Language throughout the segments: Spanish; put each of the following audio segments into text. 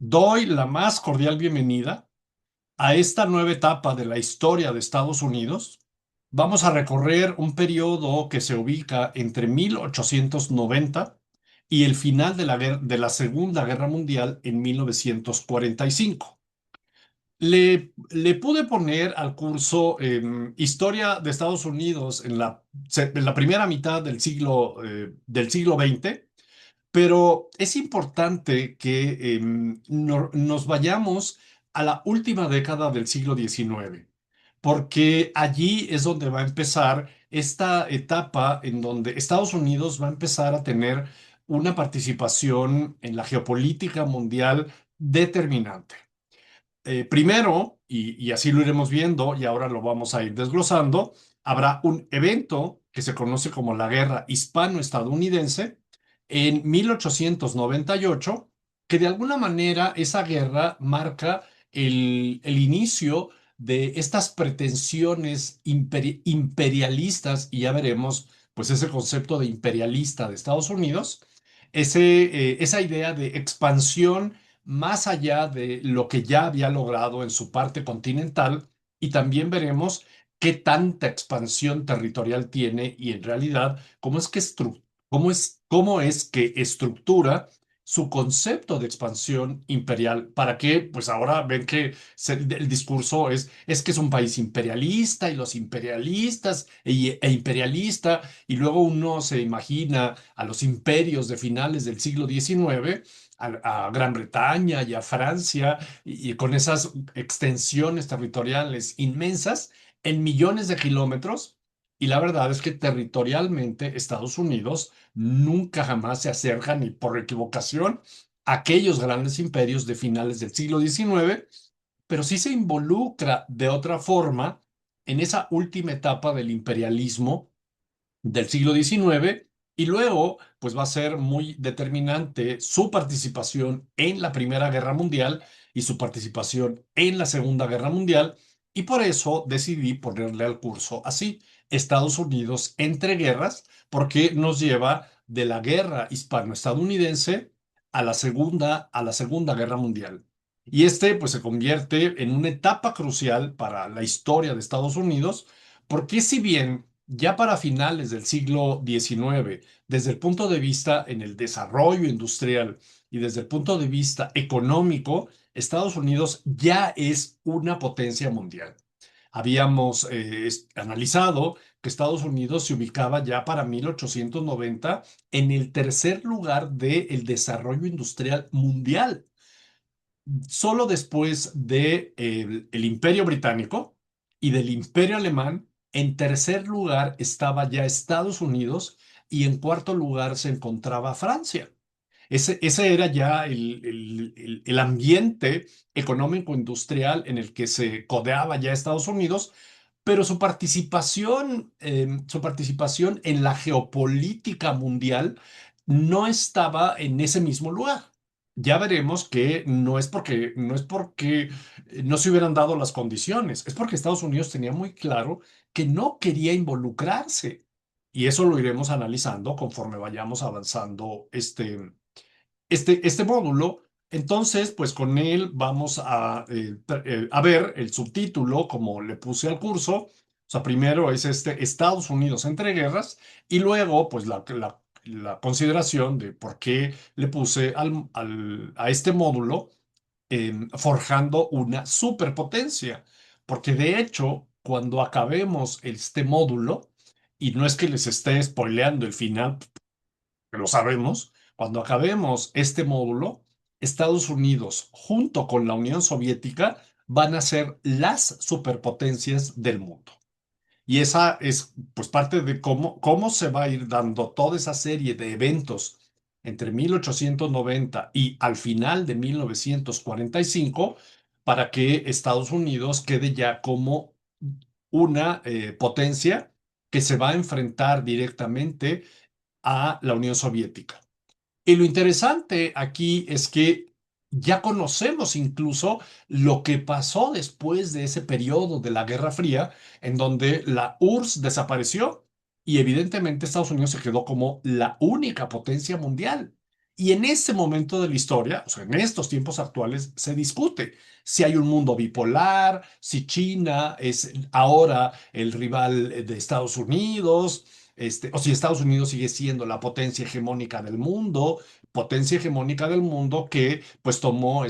Doy la más cordial bienvenida a esta nueva etapa de la historia de Estados Unidos. Vamos a recorrer un periodo que se ubica entre 1890 y el final de de la Segunda Guerra Mundial en 1945. Le pude poner al curso Historia de Estados Unidos en en la primera mitad del siglo XX, pero es importante que nos vayamos a la última década del siglo XIX, porque allí es donde va a empezar esta etapa en donde Estados Unidos va a empezar a tener una participación en la geopolítica mundial determinante. Primero, y así lo iremos viendo y ahora lo vamos a ir desglosando, habrá un evento que se conoce como la Guerra Hispano-Estadounidense en 1898, que de alguna manera esa guerra marca el inicio de estas pretensiones imperialistas, y ya veremos pues ese concepto de imperialista de Estados Unidos, esa idea de expansión más allá de lo que ya había logrado en su parte continental, y también veremos qué tanta expansión territorial tiene y en realidad cómo es que estructura su concepto de expansión imperial. ¿Para qué? Pues ahora ven que el discurso es que es un país imperialista y los imperialistas e imperialista, y luego uno se imagina a los imperios de finales del siglo XIX, a Gran Bretaña y a Francia, y con esas extensiones territoriales inmensas en millones de kilómetros. Y la verdad es que territorialmente Estados Unidos nunca jamás se acerca ni por equivocación a aquellos grandes imperios de finales del siglo XIX, pero sí se involucra de otra forma en esa última etapa del imperialismo del siglo XIX, y luego pues va a ser muy determinante su participación en la Primera Guerra Mundial y su participación en la Segunda Guerra Mundial, y por eso decidí ponerle al curso así: Estados Unidos entre guerras, porque nos lleva de la guerra hispano-estadounidense a la Segunda Guerra Mundial. Y pues se convierte en una etapa crucial para la historia de Estados Unidos, porque si bien ya para finales del siglo XIX, desde el punto de vista en el desarrollo industrial y desde el punto de vista económico, Estados Unidos ya es una potencia mundial. Habíamos analizado que Estados Unidos se ubicaba ya para 1890 en el tercer lugar del desarrollo industrial mundial, solo después de el Imperio Británico y del Imperio Alemán. En tercer lugar estaba ya Estados Unidos, y en cuarto lugar se encontraba Francia. Ese era ya el ambiente económico-industrial en el que se codeaba ya Estados Unidos, pero su participación en la geopolítica mundial no estaba en ese mismo lugar. Ya veremos que no es porque no se hubieran dado las condiciones, es porque Estados Unidos tenía muy claro que no quería involucrarse. Y eso lo iremos analizando conforme vayamos avanzando este módulo. Entonces, pues con él vamos a ver el subtítulo, como le puse al curso. O sea, primero es Estados Unidos entre guerras, y luego, pues la consideración de por qué le puse a este módulo forjando una superpotencia. Porque de hecho, cuando acabemos este módulo, y no es que les esté spoileando el final, que lo sabemos, cuando acabemos este módulo, Estados Unidos junto con la Unión Soviética van a ser las superpotencias del mundo. Y esa es pues parte de cómo se va a ir dando toda esa serie de eventos entre 1890 y al final de 1945, para que Estados Unidos quede ya como una potencia que se va a enfrentar directamente a la Unión Soviética. Y lo interesante aquí es que ya conocemos incluso lo que pasó después de ese periodo de la Guerra Fría, en donde la URSS desapareció y evidentemente Estados Unidos se quedó como la única potencia mundial. Y en ese momento de la historia, o sea, en estos tiempos actuales, se discute si hay un mundo bipolar, si China es ahora el rival de Estados Unidos, o si Estados Unidos sigue siendo la potencia hegemónica del mundo que pues tomó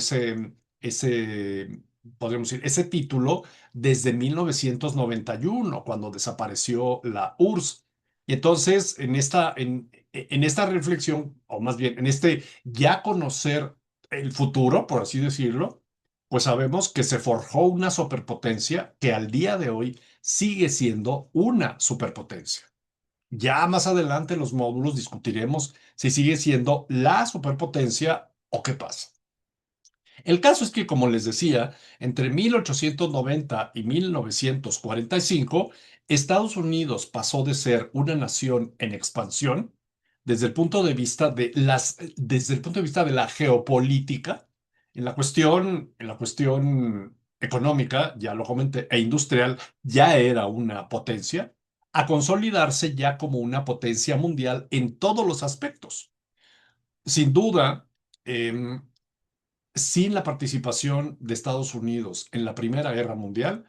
podríamos decir, ese título desde 1991, cuando desapareció la URSS. Y entonces, en esta reflexión, o más bien en este ya conocer el futuro, por así decirlo, pues sabemos que se forjó una superpotencia que al día de hoy sigue siendo una superpotencia. Ya más adelante en los módulos discutiremos si sigue siendo la superpotencia o qué pasa. El caso es que, como les decía, entre 1890 y 1945, Estados Unidos pasó de ser una nación en expansión desde el punto de vista de la geopolítica, en la cuestión económica, ya lo comenté, e industrial, ya era una potencia, a consolidarse ya como una potencia mundial en todos los aspectos. Sin duda, em, sin la participación de Estados Unidos en la Primera Guerra Mundial,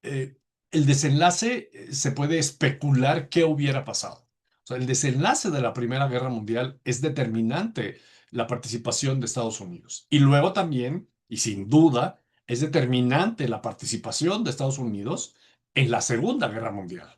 eh, el desenlace se puede especular qué hubiera pasado. O sea, el desenlace de la Primera Guerra Mundial es determinante la participación de Estados Unidos. Y luego también, y sin duda, es determinante la participación de Estados Unidos en la Segunda Guerra Mundial.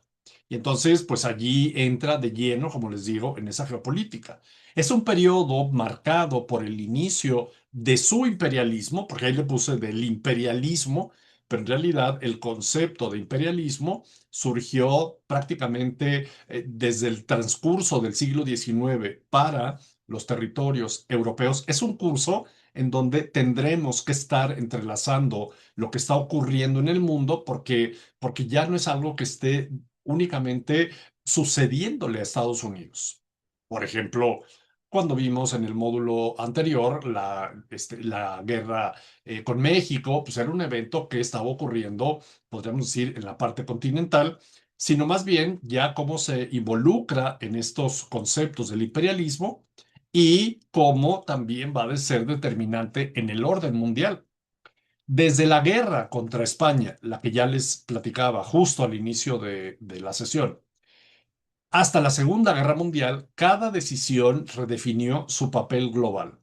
Y entonces, pues allí entra de lleno, como les digo, en esa geopolítica. Es un periodo marcado por el inicio de su imperialismo, porque ahí le puse del imperialismo, pero en realidad el concepto de imperialismo surgió prácticamente desde el transcurso del siglo XIX para los territorios europeos. Es un curso en donde tendremos que estar entrelazando lo que está ocurriendo en el mundo porque ya no es algo que esté únicamente sucediéndole a Estados Unidos. Por ejemplo, cuando vimos en el módulo anterior la guerra con México, pues era un evento que estaba ocurriendo, podríamos decir, en la parte continental, sino más bien ya cómo se involucra en estos conceptos del imperialismo y cómo también va a ser determinante en el orden mundial. Desde la guerra contra España, la que ya les platicaba justo al inicio de la sesión, hasta la Segunda Guerra Mundial, cada decisión redefinió su papel global.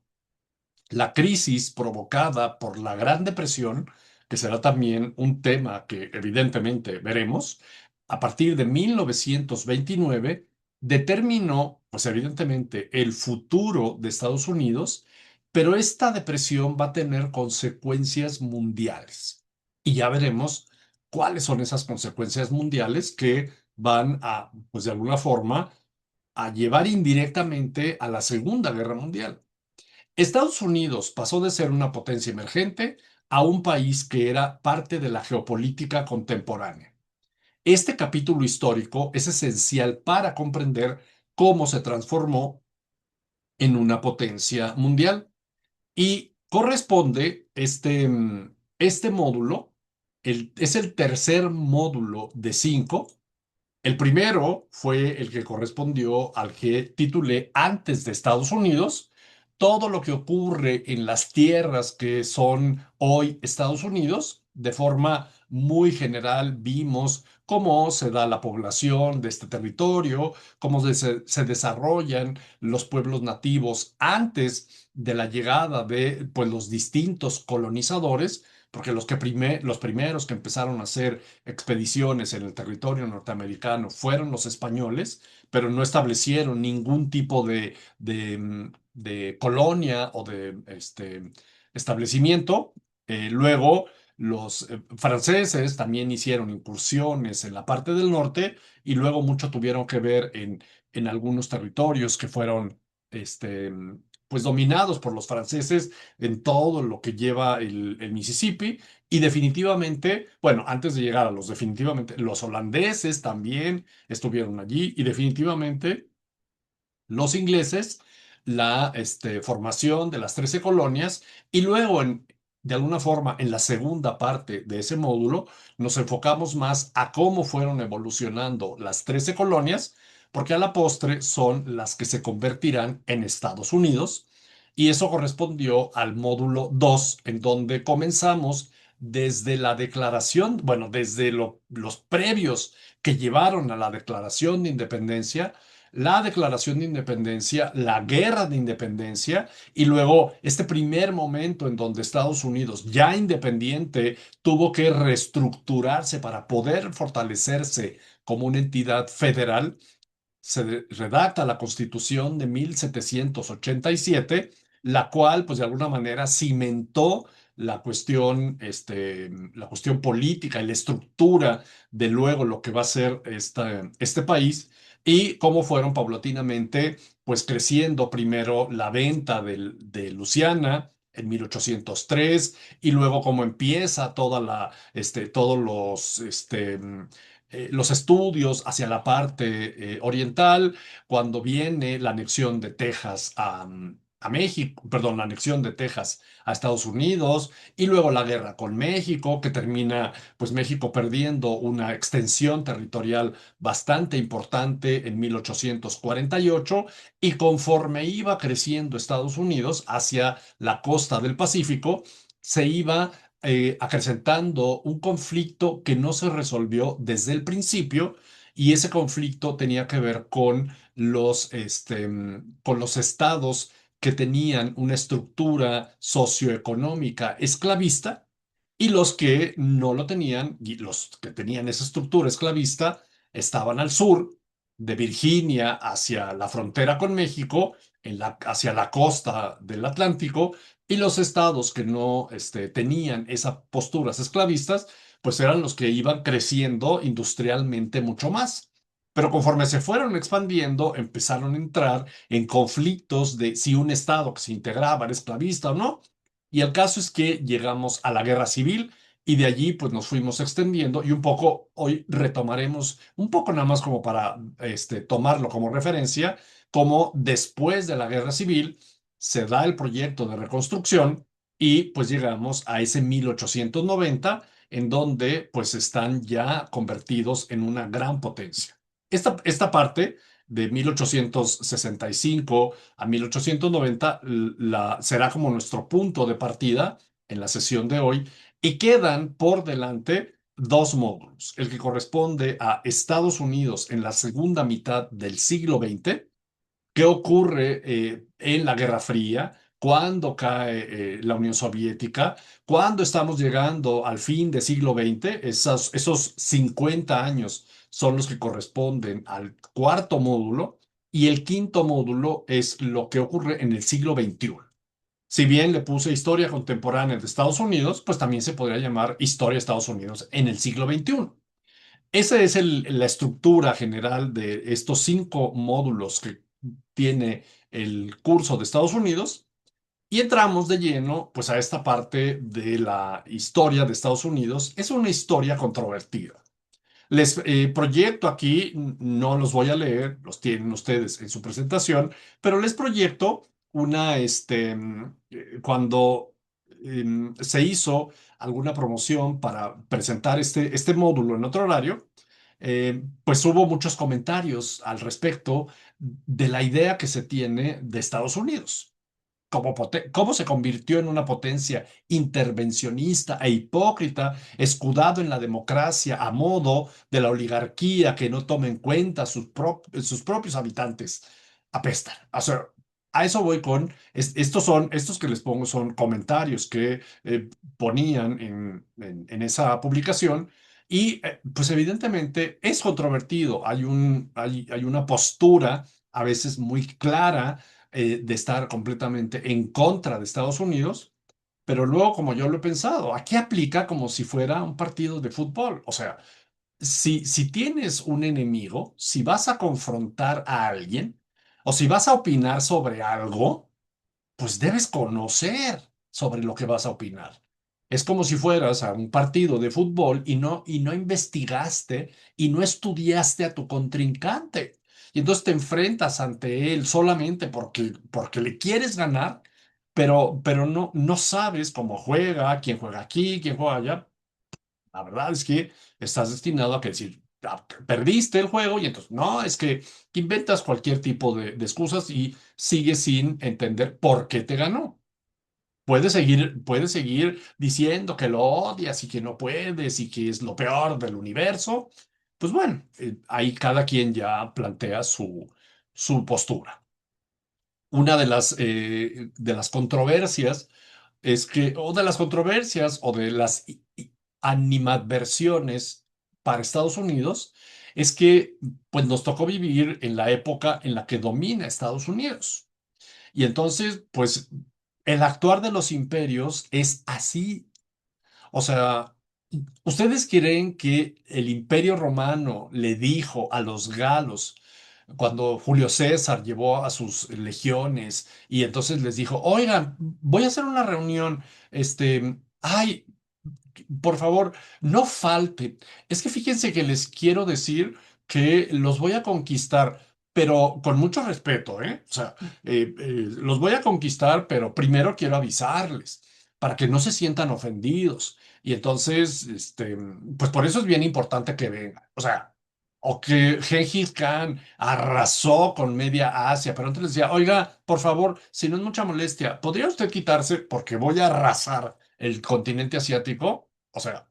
La crisis provocada por la Gran Depresión, que será también un tema que evidentemente veremos, a partir de 1929, determinó, pues evidentemente, el futuro de Estados Unidos, pero esta depresión va a tener consecuencias mundiales. Y ya veremos cuáles son esas consecuencias mundiales que van a, pues de alguna forma, a llevar indirectamente a la Segunda Guerra Mundial. Estados Unidos pasó de ser una potencia emergente a un país que era parte de la geopolítica contemporánea. Este capítulo histórico es esencial para comprender cómo se transformó en una potencia mundial y corresponde este módulo, es el tercer módulo de 5. El primero fue el que correspondió al que titulé Antes de Estados Unidos. Todo lo que ocurre en las tierras que son hoy Estados Unidos, de forma muy general, vimos cómo se da la población de este territorio, cómo se desarrollan los pueblos nativos antes de la llegada de pues, los distintos colonizadores, porque los primeros que empezaron a hacer expediciones en el territorio norteamericano fueron los españoles, pero no establecieron ningún tipo de colonia o de establecimiento. Luego, los franceses también hicieron incursiones en la parte del norte y luego mucho tuvieron que ver en algunos territorios que fueron este, pues dominados por los franceses en todo lo que lleva el Mississippi. Y definitivamente, bueno, antes de llegar a definitivamente, los holandeses también estuvieron allí y definitivamente los ingleses, la formación de las 13 colonias y luego, de alguna forma, en la segunda parte de ese módulo, nos enfocamos más a cómo fueron evolucionando las 13 colonias, porque a la postre son las que se convertirán en Estados Unidos. Y eso correspondió al módulo 2 en donde comenzamos desde la declaración, bueno, desde los previos que llevaron a la Declaración de Independencia, la Declaración de Independencia, la Guerra de Independencia y luego este primer momento en donde Estados Unidos, ya independiente, tuvo que reestructurarse para poder fortalecerse como una entidad federal. Redacta la Constitución de 1787, la cual, pues de alguna manera, cimentó la cuestión política y la estructura de luego lo que va a ser este país y cómo fueron paulatinamente, pues creciendo primero la venta de Luisiana en 1803 y luego cómo empieza todos los estudios hacia la parte oriental, cuando viene la anexión de Texas a México, perdón, la anexión de Texas a Estados Unidos, y luego la guerra con México, que termina pues México perdiendo una extensión territorial bastante importante en 1848, y conforme iba creciendo Estados Unidos hacia la costa del Pacífico, se iba acrecentando un conflicto que no se resolvió desde el principio y ese conflicto tenía que ver con los estados que tenían una estructura socioeconómica esclavista y los que no lo tenían, y los que tenían esa estructura esclavista estaban al sur de Virginia hacia la frontera con México, hacia la costa del Atlántico, y los estados que no tenían esas posturas esclavistas, pues eran los que iban creciendo industrialmente mucho más. Pero conforme se fueron expandiendo, empezaron a entrar en conflictos de si un estado que se integraba era esclavista o no. Y el caso es que llegamos a la guerra civil y de allí pues nos fuimos extendiendo y un poco hoy retomaremos, un poco nada más como para tomarlo como referencia, como después de la guerra civil se da el proyecto de reconstrucción y pues llegamos a ese 1890 en donde pues están ya convertidos en una gran potencia. Esta parte de 1865 a 1890 será como nuestro punto de partida en la sesión de hoy y quedan por delante dos módulos, el que corresponde a Estados Unidos en la segunda mitad del siglo XX. ¿Qué ocurre en la Guerra Fría? ¿Cuándo cae la Unión Soviética? ¿Cuándo estamos llegando al fin del siglo XX? Esos 50 años son los que corresponden al cuarto módulo y el quinto módulo es lo que ocurre en el siglo XXI. Si bien le puse historia contemporánea de Estados Unidos, pues también se podría llamar historia de Estados Unidos en el siglo XXI. Esa es la estructura general de estos 5 módulos que tiene el curso de Estados Unidos y entramos de lleno pues a esta parte de la historia de Estados Unidos. Es una historia controvertida. Les proyecto aquí, no los voy a leer, los tienen ustedes en su presentación, pero les proyecto cuando se hizo alguna promoción para presentar este módulo en otro horario, pues hubo muchos comentarios al respecto de la idea que se tiene de Estados Unidos cómo se convirtió en una potencia intervencionista e hipócrita, escudado en la democracia a modo de la oligarquía que no toma en cuenta sus propios habitantes. Apestan. O sea, a eso voy estos que les pongo son comentarios que ponían en esa publicación. Y pues evidentemente es controvertido, hay una postura a veces muy clara de estar completamente en contra de Estados Unidos, pero luego, como yo lo he pensado, aquí aplica como si fuera un partido de fútbol. O sea, si tienes un enemigo, si vas a confrontar a alguien o si vas a opinar sobre algo, pues debes conocer sobre lo que vas a opinar. Es como si fueras a un partido de fútbol y no investigaste y no estudiaste a tu contrincante. Y entonces te enfrentas ante él solamente porque le quieres ganar, pero no sabes cómo juega, quién juega aquí, quién juega allá. La verdad es que estás destinado a que decir, perdiste el juego y entonces, no, es que inventas cualquier tipo de excusas y sigues sin entender por qué te ganó. Puedes seguir diciendo que lo odias y que no puedes y que es lo peor del universo. Pues bueno, ahí cada quien ya plantea su postura. Una de las controversias es que, o de las controversias, o de las animadversiones para Estados Unidos, es que pues nos tocó vivir en la época en la que domina Estados Unidos. Y entonces, pues el actuar de los imperios es así. O sea, ¿ustedes creen que el Imperio Romano le dijo a los galos, cuando Julio César llevó a sus legiones y entonces les dijo, oigan, voy a hacer una reunión, ay, por favor, no falten. Es que fíjense que les quiero decir que los voy a conquistar, pero con mucho respeto, ¿eh? O sea, los voy a conquistar, pero primero quiero avisarles para que no se sientan ofendidos. Y entonces, pues por eso es bien importante que vengan. O sea, o que Gengis Khan arrasó con media Asia, pero antes les decía, oiga, por favor, si no es mucha molestia, ¿podría usted quitarse porque voy a arrasar el continente asiático? O sea,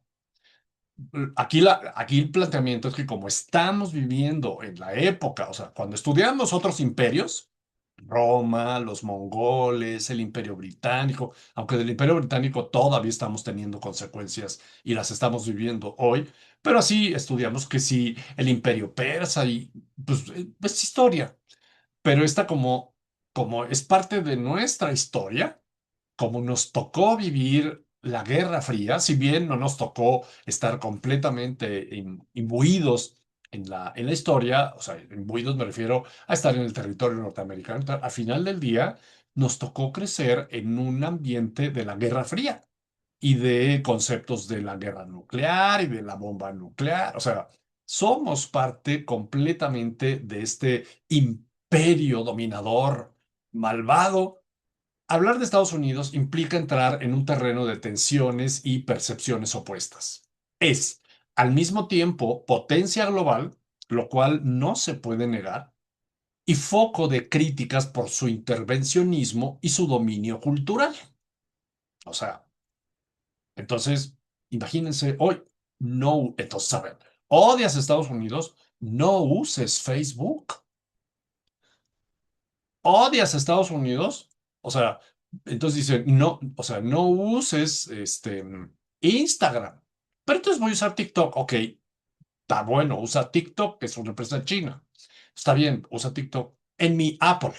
aquí el planteamiento es que como estamos viviendo en la época, o sea, cuando estudiamos otros imperios, Roma, los mongoles, el Imperio Británico, aunque del Imperio Británico todavía estamos teniendo consecuencias y las estamos viviendo hoy, pero así estudiamos que sí, el Imperio Persa y pues es historia, pero esta como es parte de nuestra historia, como nos tocó vivir la Guerra Fría, si bien no nos tocó estar completamente imbuidos en la historia, o sea, imbuidos me refiero a estar en el territorio norteamericano, al final del día nos tocó crecer en un ambiente de la Guerra Fría y de conceptos de la guerra nuclear y de la bomba nuclear, o sea, somos parte completamente de este imperio dominador malvado. Hablar de Estados Unidos implica entrar en un terreno de tensiones y percepciones opuestas. Es, al mismo tiempo, potencia global, lo cual no se puede negar, y foco de críticas por su intervencionismo y su dominio cultural. O sea, entonces, imagínense hoy, no, entonces, a ver, odias a Estados Unidos, no uses Facebook. Odias a Estados Unidos, o sea, entonces dice, no, o sea, no uses Instagram. Pero entonces voy a usar TikTok. Ok, está bueno, usa TikTok, que es una empresa china. Está bien, usa TikTok. En mi Apple,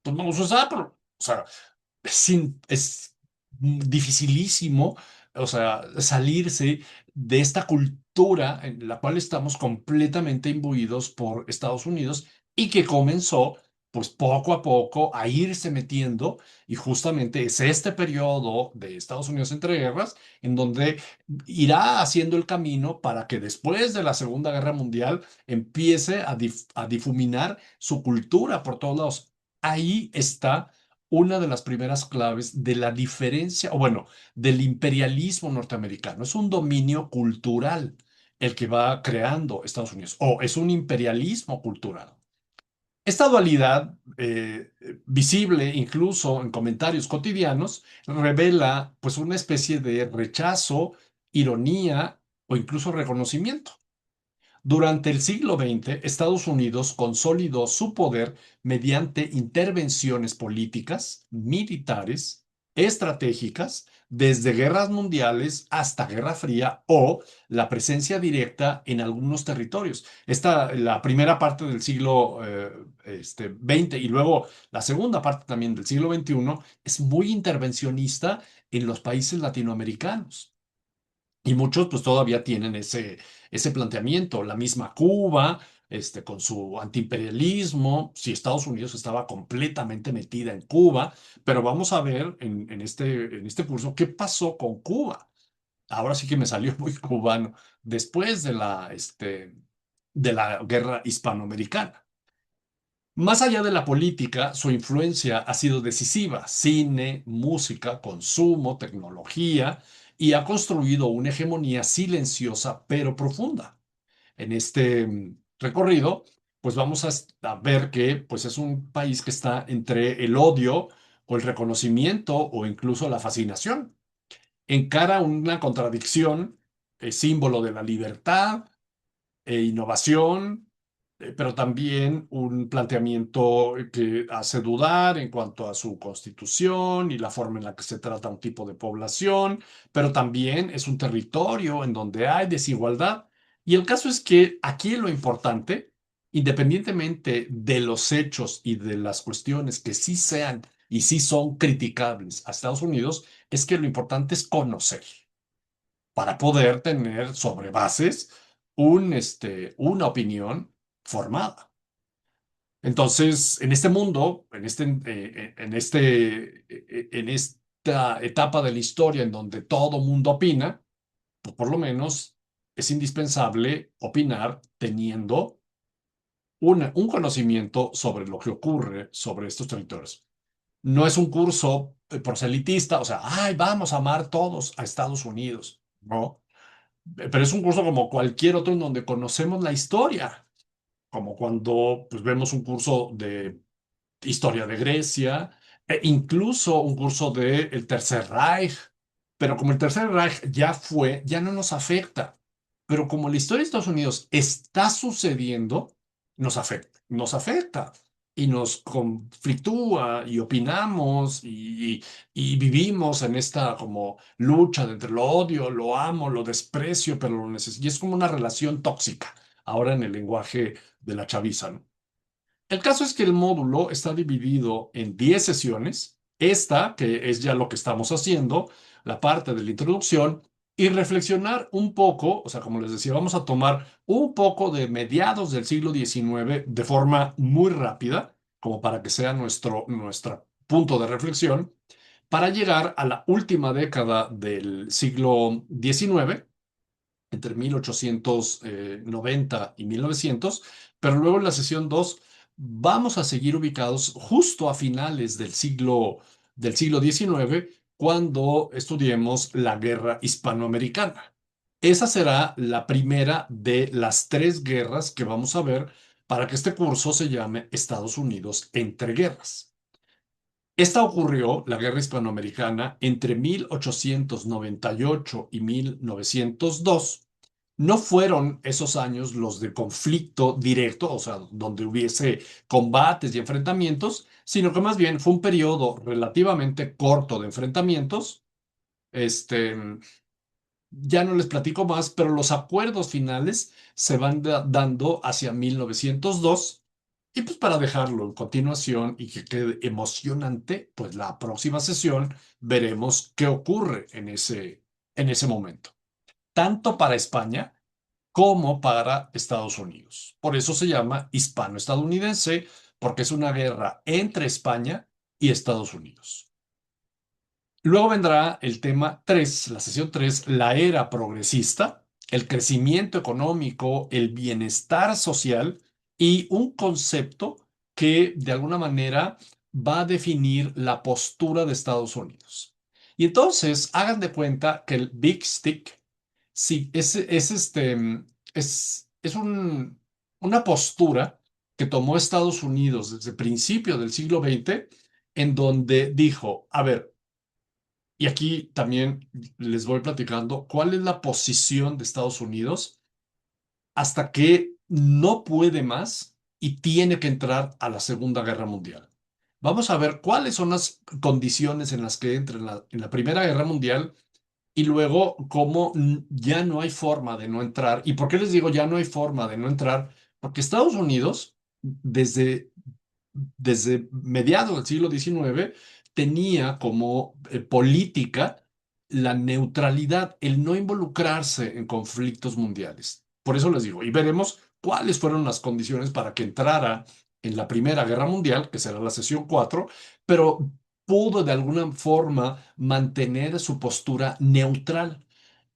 pues no usas Apple. O sea, es dificilísimo, o sea, salirse de esta cultura en la cual estamos completamente imbuidos por Estados Unidos y que comenzó, pues poco a poco, a irse metiendo, y justamente es este periodo de Estados Unidos entre guerras en donde irá haciendo el camino para que después de la Segunda Guerra Mundial empiece a difuminar su cultura por todos lados. Ahí está una de las primeras claves de la diferencia, o bueno, del imperialismo norteamericano. Es un dominio cultural el que va creando Estados Unidos, o es un imperialismo cultural. Esta dualidad, visible incluso en comentarios cotidianos, revela pues una especie de rechazo, ironía o incluso reconocimiento. Durante el siglo XX, Estados Unidos consolidó su poder mediante intervenciones políticas, militares, estratégicas, desde guerras mundiales hasta Guerra Fría o la presencia directa en algunos territorios. La primera parte del siglo XX y luego la segunda parte también del siglo XXI es muy intervencionista en los países latinoamericanos. Y muchos pues todavía tienen ese planteamiento. La misma Cuba, con su antiimperialismo, si Estados Unidos estaba completamente metida en Cuba, pero vamos a ver en este curso qué pasó con Cuba. Ahora sí que me salió muy cubano después de la guerra hispanoamericana. Más allá de la política, su influencia ha sido decisiva. Cine, música, consumo, tecnología, y ha construido una hegemonía silenciosa pero profunda. en este recorrido, pues vamos a ver que pues es un país que está entre el odio o el reconocimiento o incluso la fascinación. Encara una contradicción, símbolo de la libertad innovación, pero también un planteamiento que hace dudar en cuanto a su constitución y la forma en la que se trata un tipo de población, pero también es un territorio en donde hay desigualdad. Y el caso es que aquí lo importante, independientemente de los hechos y de las cuestiones que sí sean y sí son criticables a Estados Unidos, es que lo importante es conocer para poder tener sobre bases una opinión formada. Entonces, en este mundo, en esta etapa de la historia en donde todo mundo opina, pues por lo menos es indispensable opinar teniendo un conocimiento sobre lo que ocurre sobre estos territorios. No es un curso proselitista, o sea, ay, vamos a amar todos a Estados Unidos. No, pero es un curso como cualquier otro en donde conocemos la historia, como cuando pues, vemos un curso de historia de Grecia, e incluso un curso de el Tercer Reich, pero como el Tercer Reich ya fue, ya no nos afecta. Pero como la historia de Estados Unidos está sucediendo, nos afecta y nos conflictúa y opinamos y vivimos en esta como lucha de entre lo odio, lo amo, lo desprecio, pero lo necesito. Y es como una relación tóxica, ahora en el lenguaje de la chaviza, ¿no? El caso es que el módulo está dividido en 10 sesiones. Esta, que es ya lo que estamos haciendo, la parte de la introducción, y reflexionar un poco, o sea, como les decía, vamos a tomar un poco de mediados del siglo XIX de forma muy rápida, como para que sea nuestro punto de reflexión, para llegar a la última década del siglo XIX entre 1890 y 1900, pero luego en la sesión 2 vamos a seguir ubicados justo a finales del siglo XIX, cuando estudiemos la guerra hispanoamericana. Esa será la primera de las tres guerras que vamos a ver para que este curso se llame Estados Unidos entre guerras. Esta ocurrió, la guerra hispanoamericana, entre 1898 y 1902. No fueron esos años los de conflicto directo, o sea, donde hubiese combates y enfrentamientos, sino que más bien fue un periodo relativamente corto de enfrentamientos. Este, ya no les platico más, pero los acuerdos finales se van dando hacia 1902. Y pues para dejarlo en continuación y que quede emocionante, pues la próxima sesión veremos qué ocurre en ese momento, tanto para España como para Estados Unidos. Por eso se llama hispano-estadounidense, porque es una guerra entre España y Estados Unidos. Luego vendrá el tema 3, la sesión 3, la era progresista, el crecimiento económico, el bienestar social y un concepto que de alguna manera va a definir la postura de Estados Unidos. Y entonces hagan de cuenta que el Big Stick, sí, una postura que tomó Estados Unidos desde el principio del siglo XX, en donde dijo, a ver, y aquí también les voy platicando cuál es la posición de Estados Unidos hasta que no puede más y tiene que entrar a la Segunda Guerra Mundial. Vamos a ver cuáles son las condiciones en las que entra en la Primera Guerra Mundial y luego cómo ya no hay forma de no entrar. ¿Y por qué les digo ya no hay forma de no entrar? Porque Estados Unidos, desde mediados del siglo XIX, tenía como política la neutralidad, el no involucrarse en conflictos mundiales. Por eso les digo, y veremos cuáles fueron las condiciones para que entrara en la Primera Guerra Mundial, que será la sesión 4, pero pudo de alguna forma mantener su postura neutral.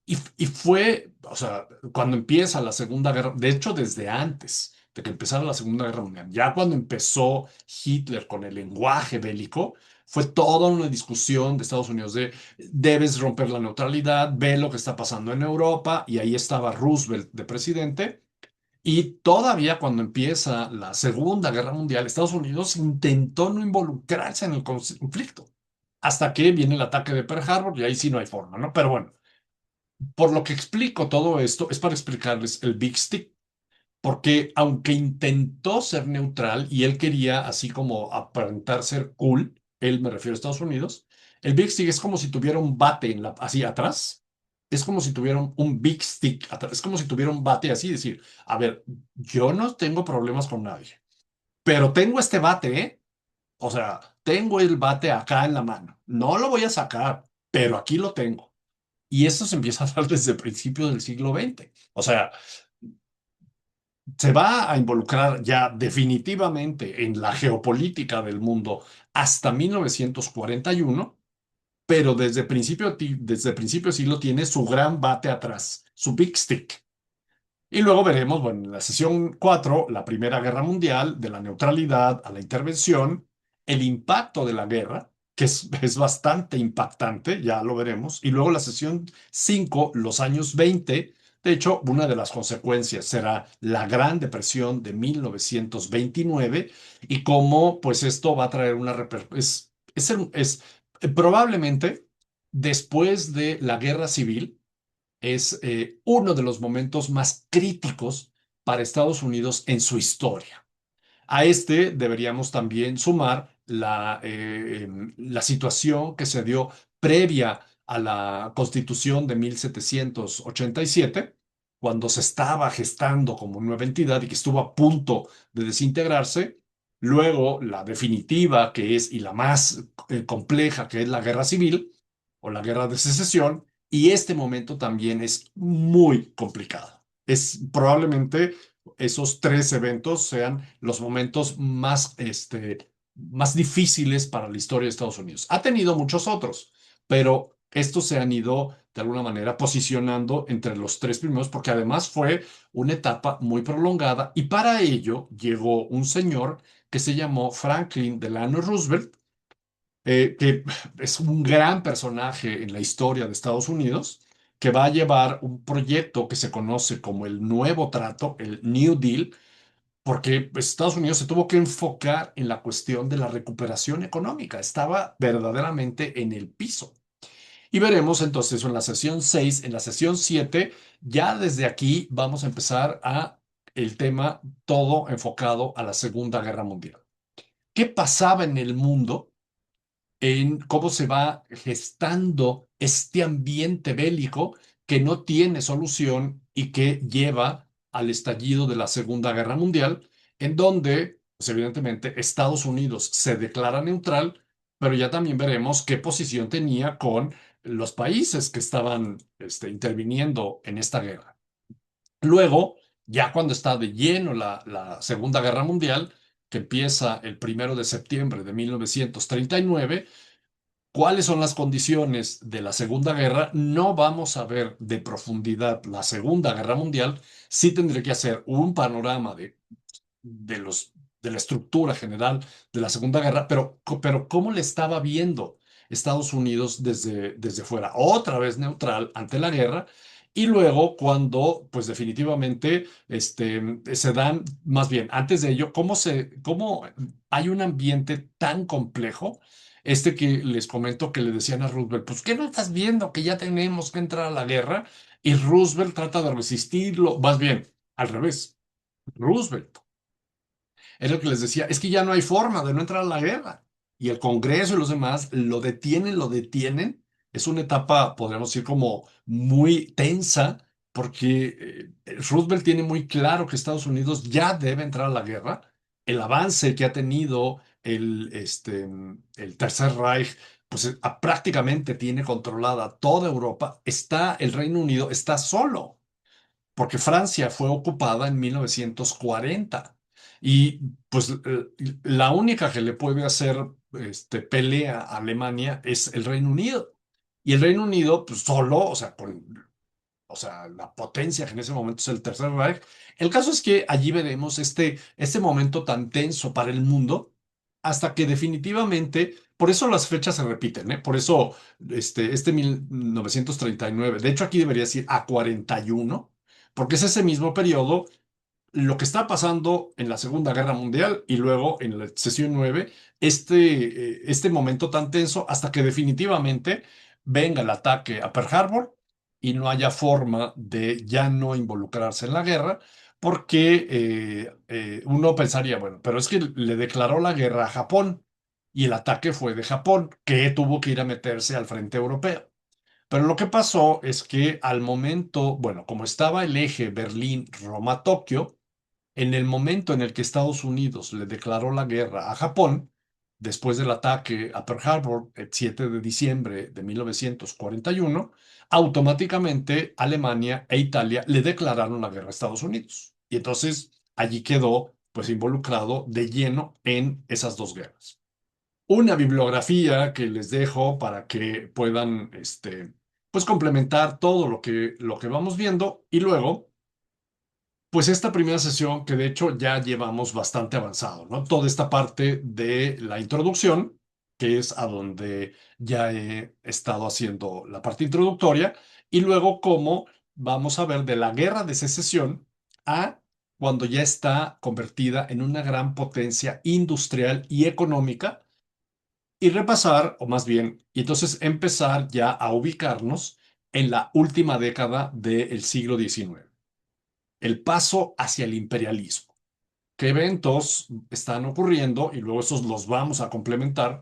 Y fue, o sea, cuando empieza la Segunda Guerra, de hecho desde antes de que empezara la Segunda Guerra Mundial, ya cuando empezó Hitler con el lenguaje bélico, fue toda una discusión de Estados Unidos de debes romper la neutralidad, ve lo que está pasando en Europa, y ahí estaba Roosevelt de presidente, Y todavía cuando empieza la Segunda Guerra Mundial, Estados Unidos intentó no involucrarse en el conflicto, hasta que viene el ataque de Pearl Harbor y ahí sí no hay forma, ¿no? Pero bueno, por lo que explico todo esto es para explicarles el Big Stick, porque aunque intentó ser neutral y él quería así como aparentar ser cool, él me refiero a Estados Unidos, el Big Stick es como si tuviera un bate en así atrás, es como si tuviera un Big Stick atrás, es como si tuviera un bate así, decir, a ver, yo no tengo problemas con nadie, pero tengo este bate, ¿eh? O sea, tengo el bate acá en la mano, no lo voy a sacar, pero aquí lo tengo. Y esto se empieza a dar desde principios del siglo XX. O sea, se va a involucrar ya definitivamente en la geopolítica del mundo hasta 1941, pero desde principio sí lo tiene su gran bate atrás, su big stick. Y luego veremos, bueno, en la sesión 4 la Primera Guerra Mundial, de la neutralidad a la intervención, el impacto de la guerra, que es bastante impactante, ya lo veremos. Y luego la sesión 5 los años 20. De hecho, una de las consecuencias será la Gran Depresión de 1929 y cómo, pues, esto va a traer una repercusión. Probablemente después de la guerra civil es uno de los momentos más críticos para Estados Unidos en su historia. A este deberíamos también sumar la situación que se dio previa a la Constitución de 1787, cuando se estaba gestando como nueva entidad y que estuvo a punto de desintegrarse. Luego la definitiva, que es y la más compleja, que es la guerra civil o la guerra de secesión. Y este momento también es muy complicado. Es probablemente esos tres eventos sean los momentos más difíciles para la historia de Estados Unidos. Ha tenido muchos otros, pero estos se han ido de alguna manera posicionando entre los tres primeros porque además fue una etapa muy prolongada y para ello llegó un señor que se llamó Franklin Delano Roosevelt, que es un gran personaje en la historia de Estados Unidos, que va a llevar un proyecto que se conoce como el Nuevo Trato, el New Deal, porque pues, Estados Unidos se tuvo que enfocar en la cuestión de la recuperación económica. Estaba verdaderamente en el piso. Y veremos entonces eso en la sesión 6. En la sesión 7, ya desde aquí vamos a empezar a el tema todo enfocado a la Segunda Guerra Mundial. ¿Qué pasaba en el mundo en cómo se va gestando este ambiente bélico que no tiene solución y que lleva al estallido de la Segunda Guerra Mundial, en donde, pues evidentemente, Estados Unidos se declara neutral, pero ya también veremos qué posición tenía con los países que estaban interviniendo en esta guerra. Luego, ya cuando está de lleno la Segunda Guerra Mundial, que empieza el 1 de septiembre de 1939, cuáles son las condiciones de la Segunda Guerra, no vamos a ver de profundidad la Segunda Guerra Mundial, sí tendré que hacer un panorama de la estructura general de la Segunda Guerra, pero ¿cómo le estaba viendo Estados Unidos desde fuera? Otra vez neutral ante la guerra. Y luego, cuando, pues definitivamente, se dan, más bien, antes de ello, cómo hay un ambiente tan complejo, que les comento que le decían a Roosevelt, pues, ¿qué no estás viendo que ya tenemos que entrar a la guerra? Y Roosevelt trata de resistirlo, más bien, al revés. Roosevelt era el que les decía, es que ya no hay forma de no entrar a la guerra. Y el Congreso y los demás lo detienen, lo detienen. Es una etapa, podríamos decir, como muy tensa, porque Roosevelt tiene muy claro que Estados Unidos ya debe entrar a la guerra. El avance que ha tenido el Tercer Reich, pues prácticamente tiene controlada toda Europa. El Reino Unido está solo porque Francia fue ocupada en 1940 y pues la única que le puede hacer pelea a Alemania es el Reino Unido. Y el Reino Unido, pues solo, o sea, la potencia que en ese momento es el Tercer Reich. El caso es que allí veremos este momento tan tenso para el mundo hasta que definitivamente, por eso las fechas se repiten, ¿eh? Por eso 1939, de hecho aquí debería decir a 41, porque es ese mismo periodo lo que está pasando en la Segunda Guerra Mundial y luego en la sesión 9, este momento tan tenso hasta que definitivamente venga el ataque a Pearl Harbor y no haya forma de ya no involucrarse en la guerra, porque uno pensaría, bueno, pero es que le declaró la guerra a Japón y el ataque fue de Japón, que tuvo que ir a meterse al frente europeo. Pero lo que pasó es que al momento, bueno, como estaba el eje Berlín-Roma-Tokio, en el momento en el que Estados Unidos le declaró la guerra a Japón, después del ataque a Pearl Harbor el 7 de diciembre de 1941, automáticamente Alemania e Italia le declararon la guerra a Estados Unidos. Y entonces allí quedó pues involucrado de lleno en esas dos guerras. Una bibliografía que les dejo para que puedan pues complementar todo lo que vamos viendo y luego pues esta primera sesión, que de hecho ya llevamos bastante avanzado, ¿no? Toda esta parte de la introducción, que es a donde ya he estado haciendo la parte introductoria, y luego cómo vamos a ver de la guerra de secesión a cuando ya está convertida en una gran potencia industrial y económica, y repasar, o más bien, y entonces empezar ya a ubicarnos en la última década del siglo XIX, el paso hacia el imperialismo. ¿Qué eventos están ocurriendo? Y luego esos los vamos a complementar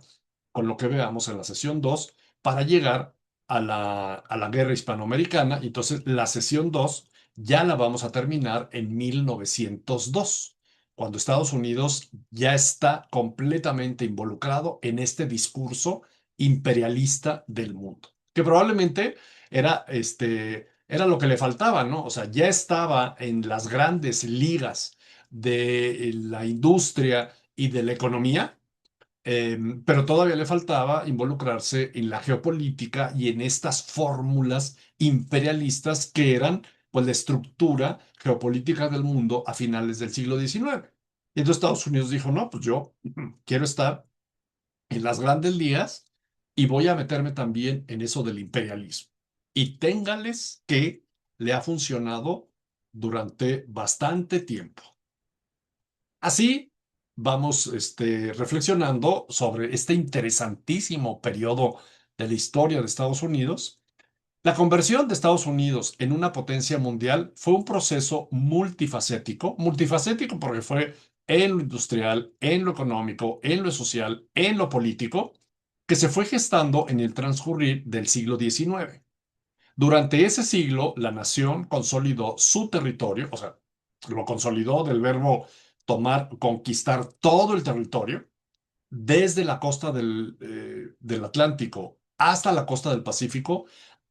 con lo que veamos en la sesión 2 para llegar a la guerra hispanoamericana. Y entonces la sesión 2 ya la vamos a terminar en 1902, cuando Estados Unidos ya está completamente involucrado en este discurso imperialista del mundo, que probablemente era lo que le faltaba, ¿no? O sea, ya estaba en las grandes ligas de la industria y de la economía, pero todavía le faltaba involucrarse en la geopolítica y en estas fórmulas imperialistas que eran pues la estructura geopolítica del mundo a finales del siglo XIX. Y entonces Estados Unidos dijo, no, pues yo quiero estar en las grandes ligas y voy a meterme también en eso del imperialismo. Y téngales que le ha funcionado durante bastante tiempo. Así vamos reflexionando sobre este interesantísimo periodo de la historia de Estados Unidos. La conversión de Estados Unidos en una potencia mundial fue un proceso multifacético porque fue en lo industrial, en lo económico, en lo social, en lo político, que se fue gestando en el transcurrir del siglo XIX. Durante ese siglo, la nación consolidó su territorio, o sea, lo consolidó del verbo tomar, conquistar todo el territorio, desde la costa del Atlántico hasta la costa del Pacífico,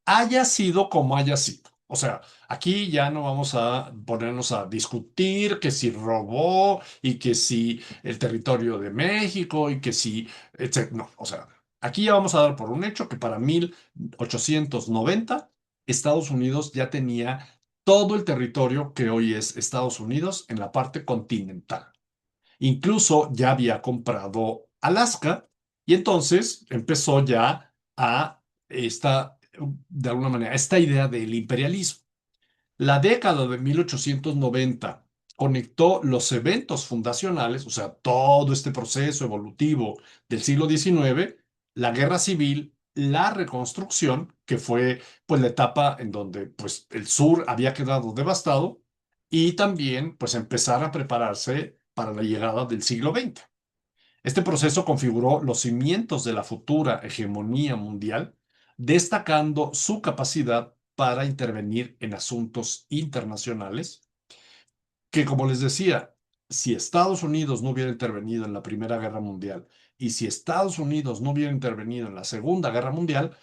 haya sido como haya sido. O sea, aquí ya no vamos a ponernos a discutir que si robó y que si el territorio de México y que si, etcétera. No, o sea, aquí ya vamos a dar por un hecho que para 1890 Estados Unidos ya tenía todo el territorio que hoy es Estados Unidos en la parte continental. Incluso ya había comprado Alaska y entonces empezó ya a de alguna manera, esta idea del imperialismo. La década de 1890 conectó los eventos fundacionales, o sea, todo este proceso evolutivo del siglo XIX, la guerra civil, la reconstrucción, que fue pues la etapa en donde pues el sur había quedado devastado, y también pues empezar a prepararse para la llegada del siglo XX. Este proceso configuró los cimientos de la futura hegemonía mundial, destacando su capacidad para intervenir en asuntos internacionales, que como les decía, si Estados Unidos no hubiera intervenido en la Primera Guerra Mundial y si Estados Unidos no hubiera intervenido en la Segunda Guerra Mundial,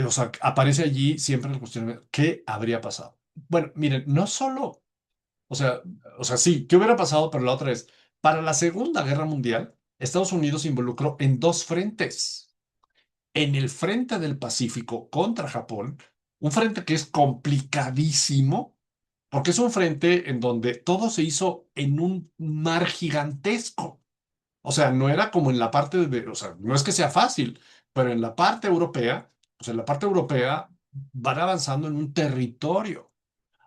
o sea, aparece allí siempre el cuestionamiento, ¿qué habría pasado? Bueno, miren, no solo, o sea, sí, ¿qué hubiera pasado? Pero la otra es, para la Segunda Guerra Mundial, Estados Unidos se involucró en dos frentes. En el frente del Pacífico contra Japón, un frente que es complicadísimo, porque es un frente en donde todo se hizo en un mar gigantesco. O sea, no era como en la parte o sea, no es que sea fácil, pero en la parte europea, o sea, en la parte europea van avanzando en un territorio.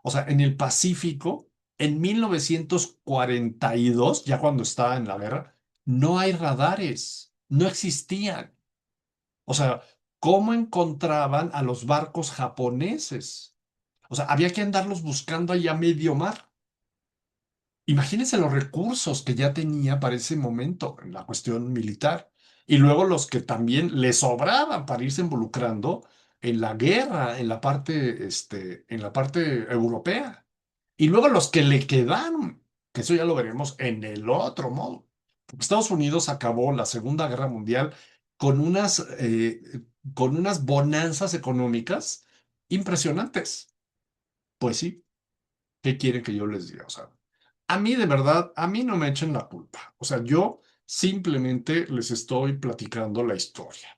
O sea, en el Pacífico, en 1942, ya cuando está en la guerra, no hay radares, no existían. O sea, ¿cómo encontraban a los barcos japoneses? O sea, había que andarlos buscando ahí a medio mar. Imagínense los recursos que ya tenía para ese momento en la cuestión militar. Y luego los que también le sobraban para irse involucrando en la guerra, en la parte europea. Y luego los que le quedaron, que eso ya lo veremos en el otro modo. Estados Unidos acabó la Segunda Guerra Mundial con con unas bonanzas económicas impresionantes. Pues sí, ¿qué quieren que yo les diga? O sea, a mí de verdad, a mí no me echen la culpa. O sea, yo simplemente les estoy platicando la historia.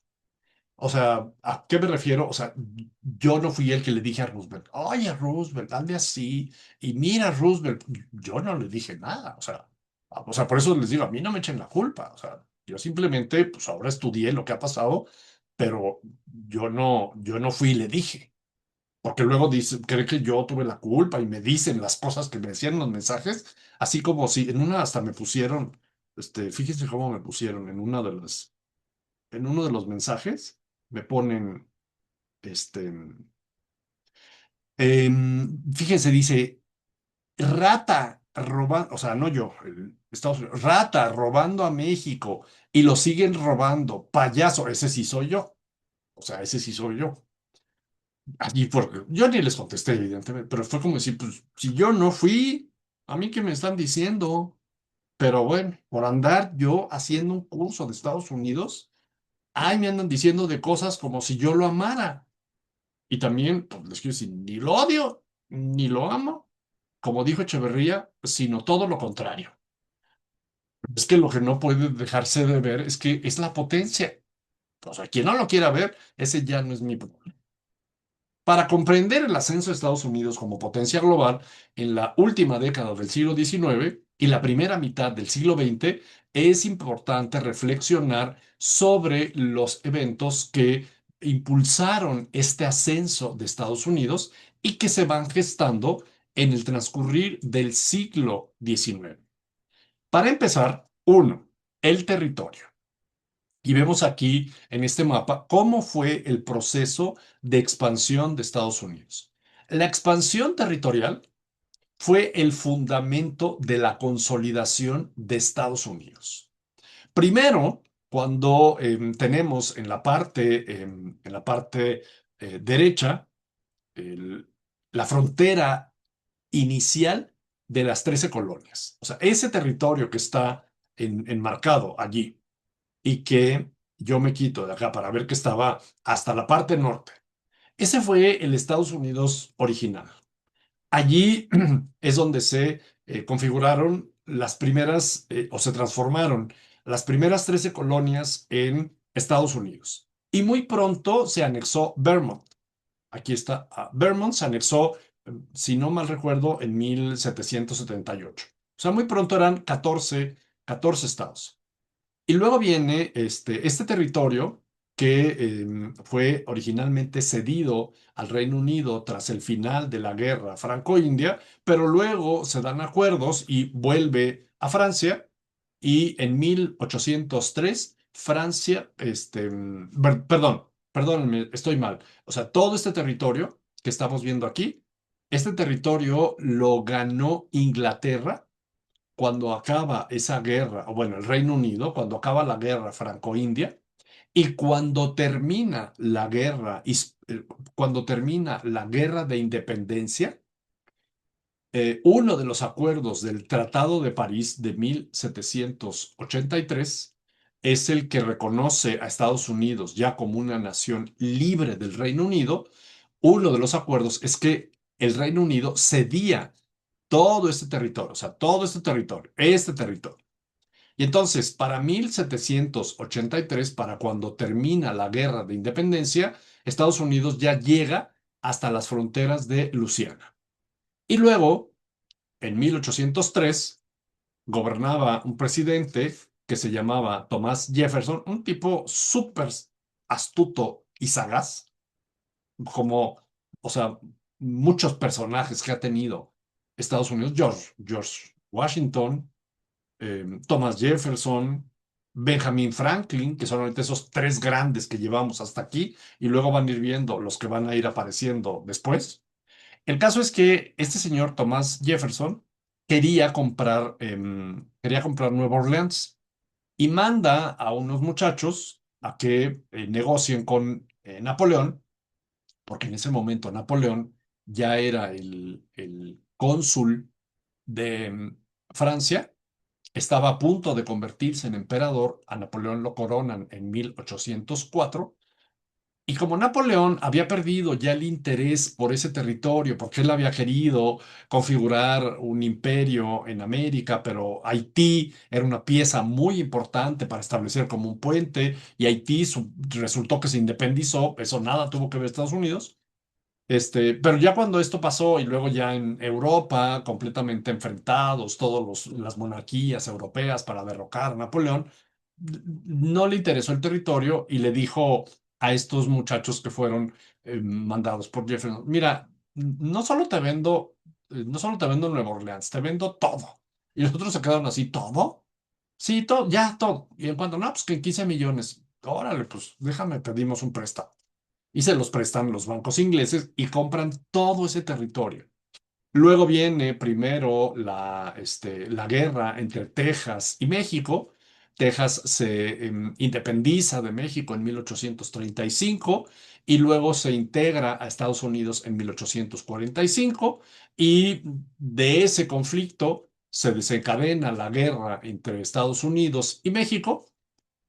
O sea, ¿a qué me refiero? O sea, yo no fui el que le dije a Roosevelt, oye, Roosevelt, ande así, y mira, Roosevelt, yo no le dije nada. O sea, por eso les digo, a mí no me echen la culpa. O sea, yo simplemente, pues ahora estudié lo que ha pasado, pero yo no fui y le dije. Porque luego dice, cree que yo tuve la culpa y me dicen las cosas que me decían en los mensajes, así como si en una hasta me pusieron, fíjense cómo me pusieron en uno de los mensajes, me ponen, este, fíjense, dice, rata robando, o sea, no yo, Estados Unidos, rata robando a México y lo siguen robando, payaso, ese sí soy yo, o sea, ese sí soy yo. Allí porque yo ni les contesté, evidentemente, pero fue como decir, pues si yo no fui, a mí qué me están diciendo. Pero bueno, por andar yo haciendo un curso de Estados Unidos, ay, me andan diciendo de cosas como si yo lo amara. Y también, pues les quiero decir, ni lo odio, ni lo amo, como dijo Echeverría, sino todo lo contrario. Es que lo que no puede dejarse de ver es que es la potencia. O sea, quien no lo quiera ver, ese ya no es mi problema. Para comprender el ascenso de Estados Unidos como potencia global en la última década del siglo XIX y la primera mitad del siglo XX, es importante reflexionar sobre los eventos que impulsaron este ascenso de Estados Unidos y que se van gestando en el transcurrir del siglo XIX. Para empezar, uno, el territorio. Y vemos aquí en este mapa cómo fue el proceso de expansión de Estados Unidos. La expansión territorial fue el fundamento de la consolidación de Estados Unidos. Primero, cuando tenemos en la parte derecha el- la frontera inicial de las 13 colonias. O sea, ese territorio que está enmarcado allí y que yo me quito de acá para ver que estaba hasta la parte norte. Ese fue el Estados Unidos original. Allí es donde se configuraron las primeras, o se transformaron las primeras 13 colonias en Estados Unidos. Y muy pronto se anexó Vermont. Aquí está, Vermont se anexó, si no mal recuerdo, en 1778. O sea, muy pronto eran 14 estados. Y luego viene este territorio que fue originalmente cedido al Reino Unido tras el final de la guerra franco-india, pero luego se dan acuerdos y vuelve a Francia. Y en 1803, Francia, perdónenme, estoy mal. O sea, todo este territorio que estamos viendo aquí, este territorio lo ganó Inglaterra cuando acaba esa guerra, o bueno, el Reino Unido, cuando acaba la guerra franco-india, y cuando termina la guerra, cuando termina la guerra de independencia, uno de los acuerdos del Tratado de París de 1783 es el que reconoce a Estados Unidos ya como una nación libre del Reino Unido. Uno de los acuerdos es que el Reino Unido cedía todo este territorio, o sea, todo este territorio. Y entonces, para 1783, para cuando termina la guerra de independencia, Estados Unidos ya llega hasta las fronteras de Luisiana. Y luego, en 1803, gobernaba un presidente que se llamaba Thomas Jefferson, un tipo súper astuto y sagaz, como, o sea, muchos personajes que ha tenido Estados Unidos, George Washington, Thomas Jefferson, Benjamin Franklin, que son ahorita esos tres grandes que llevamos hasta aquí, y luego van a ir viendo los que van a ir apareciendo después. El caso es que este señor Thomas Jefferson quería comprar Nueva Orleans y manda a unos muchachos a que negocien con Napoleón, porque en ese momento Napoleón ya era el cónsul de Francia, estaba a punto de convertirse en emperador, a Napoleón lo coronan en 1804, y como Napoleón había perdido ya el interés por ese territorio, porque él había querido configurar un imperio en América, pero Haití era una pieza muy importante para establecer como un puente, y Haití resultó que se independizó, eso nada tuvo que ver Estados Unidos. Pero ya cuando esto pasó y luego ya en Europa, completamente enfrentados, todas las monarquías europeas para derrocar a Napoleón, no le interesó el territorio y le dijo a estos muchachos que fueron mandados por Jefferson, mira, no solo te vendo Nueva Orleans, te vendo todo. Y los otros se quedaron así, ¿todo? Sí, todo, ya, todo. Y en cuanto, no, pues que 15 millones. Órale, pues déjame, pedimos un préstamo y se los prestan los bancos ingleses y compran todo ese territorio. Luego viene primero la guerra entre Texas y México. Texas se independiza de México en 1835 y luego se integra a Estados Unidos en 1845 y de ese conflicto se desencadena la guerra entre Estados Unidos y México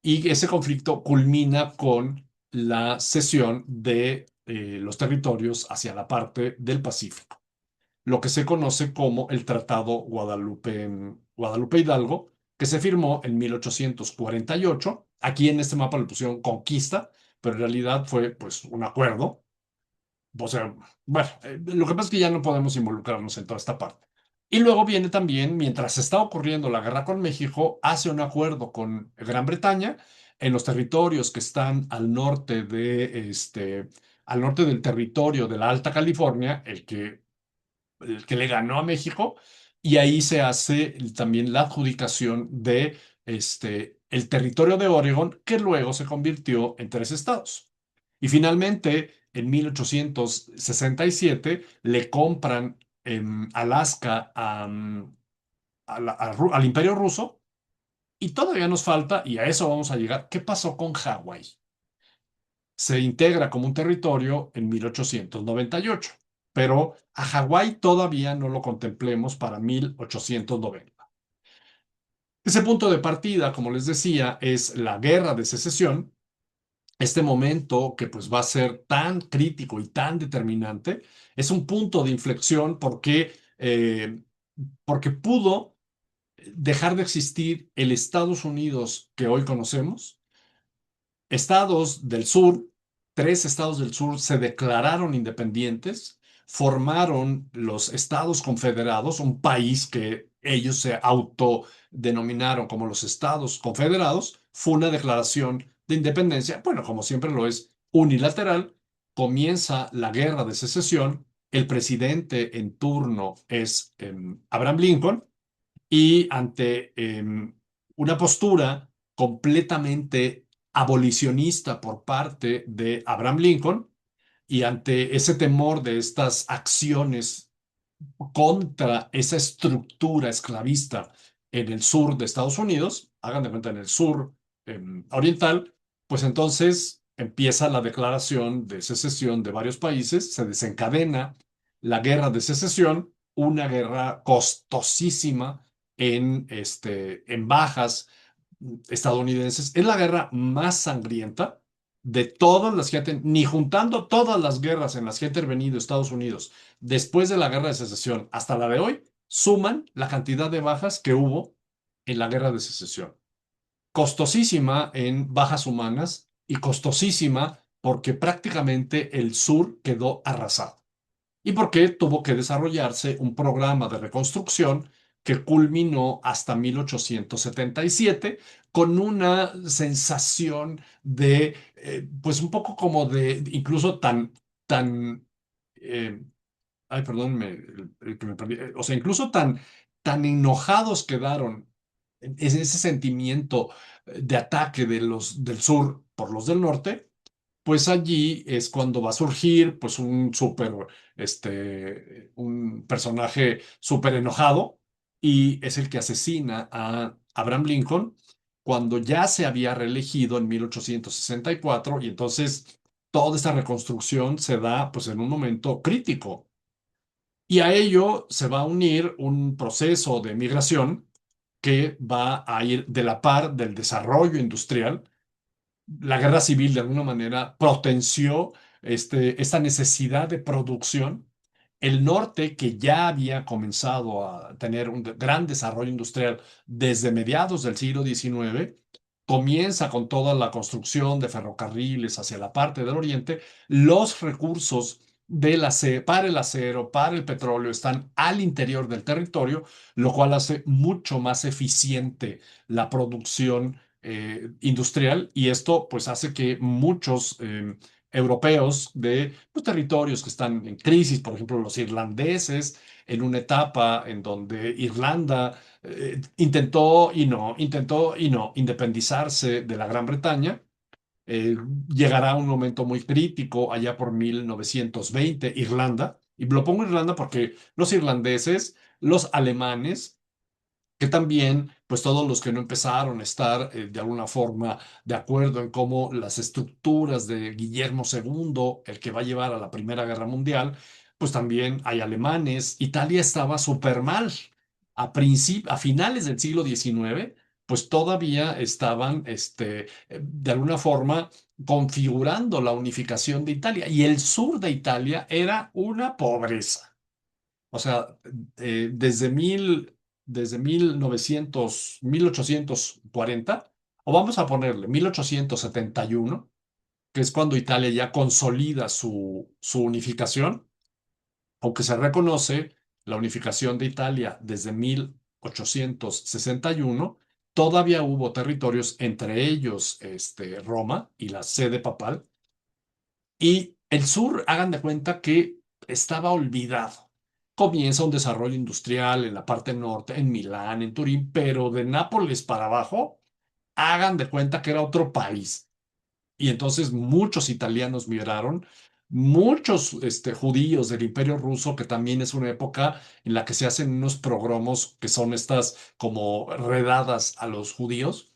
y ese conflicto culmina con la cesión de los territorios hacia la parte del Pacífico, lo que se conoce como el Tratado Guadalupe Hidalgo, que se firmó en 1848. Aquí en este mapa le pusieron conquista, pero en realidad fue pues un acuerdo. O sea, bueno, lo que pasa es que ya no podemos involucrarnos en toda esta parte. Y luego viene también, mientras está ocurriendo la guerra con México, hace un acuerdo con Gran Bretaña en los territorios que están al norte del territorio de la Alta California, el que le ganó a México, y ahí se hace también la adjudicación de el territorio de Oregon, que luego se convirtió en tres estados. Y finalmente, en 1867, le compran Alaska al Imperio Ruso, y todavía nos falta, y a eso vamos a llegar, ¿qué pasó con Hawái? Se integra como un territorio en 1898, pero a Hawái todavía no lo contemplemos para 1890. Ese punto de partida, como les decía, es la guerra de secesión, este momento que pues va a ser tan crítico y tan determinante, es un punto de inflexión porque pudo dejar de existir el Estados Unidos que hoy conocemos. Estados del sur, tres estados del sur se declararon independientes, formaron los Estados Confederados, un país que ellos se autodenominaron como los Estados Confederados. Fue una declaración de independencia, bueno, como siempre lo es, unilateral. Comienza la guerra de secesión. El presidente en turno es Abraham Lincoln y ante una postura completamente abolicionista por parte de Abraham Lincoln y ante ese temor de estas acciones contra esa estructura esclavista en el sur de Estados Unidos, hagan de cuenta en el sur oriental, pues entonces empieza la declaración de secesión de varios países, se desencadena la guerra de secesión, una guerra costosísima en bajas estadounidenses. Es la guerra más sangrienta de todas las que ni juntando todas las guerras en las que ha intervenido Estados Unidos después de la guerra de secesión hasta la de hoy, suman la cantidad de bajas que hubo en la guerra de secesión. Costosísima en bajas humanas y costosísima porque prácticamente el sur quedó arrasado y porque tuvo que desarrollarse un programa de reconstrucción que culminó hasta 1877 con una sensación pues un poco como de, incluso tan, Ay, perdón, que me perdí. O sea, incluso tan enojados quedaron ese sentimiento de ataque de los del sur por los del norte, pues allí es cuando va a surgir pues un personaje súper enojado y es el que asesina a Abraham Lincoln cuando ya se había reelegido en 1864 y entonces toda esta reconstrucción se da pues en un momento crítico. Y a ello se va a unir un proceso de migración que va a ir de la par del desarrollo industrial. La guerra civil de alguna manera potenció esta necesidad de producción. El norte, que ya había comenzado a tener un gran desarrollo industrial desde mediados del siglo XIX, comienza con toda la construcción de ferrocarriles hacia la parte del oriente. Los recursos para el acero, para el petróleo, están al interior del territorio, lo cual hace mucho más eficiente la producción industrial y esto pues hace que muchos europeos de pues, territorios que están en crisis, por ejemplo los irlandeses, en una etapa en donde Irlanda intentó y no independizarse de la Gran Bretaña. eh, Llegará un momento muy crítico allá por 1920, Irlanda, y lo pongo Irlanda porque los irlandeses, los alemanes, que también, pues todos los que no empezaron a estar de alguna forma de acuerdo en cómo las estructuras de Guillermo II, el que va a llevar a la Primera Guerra Mundial, pues también hay alemanes. Italia estaba súper mal. A finales del siglo XIX, pues todavía estaban, de alguna forma, configurando la unificación de Italia. Y el sur de Italia era una pobreza. O sea, desde 1840, o vamos a ponerle 1871, que es cuando Italia ya consolida su unificación, aunque se reconoce la unificación de Italia desde 1861, todavía hubo territorios, entre ellos Roma y la sede papal, y el sur, hagan de cuenta que estaba olvidado. Comienza un desarrollo industrial en la parte norte, en Milán, en Turín, pero de Nápoles para abajo, hagan de cuenta que era otro país. Y entonces muchos italianos migraron, muchos judíos del Imperio Ruso, que también es una época en la que se hacen unos progromos que son estas como redadas a los judíos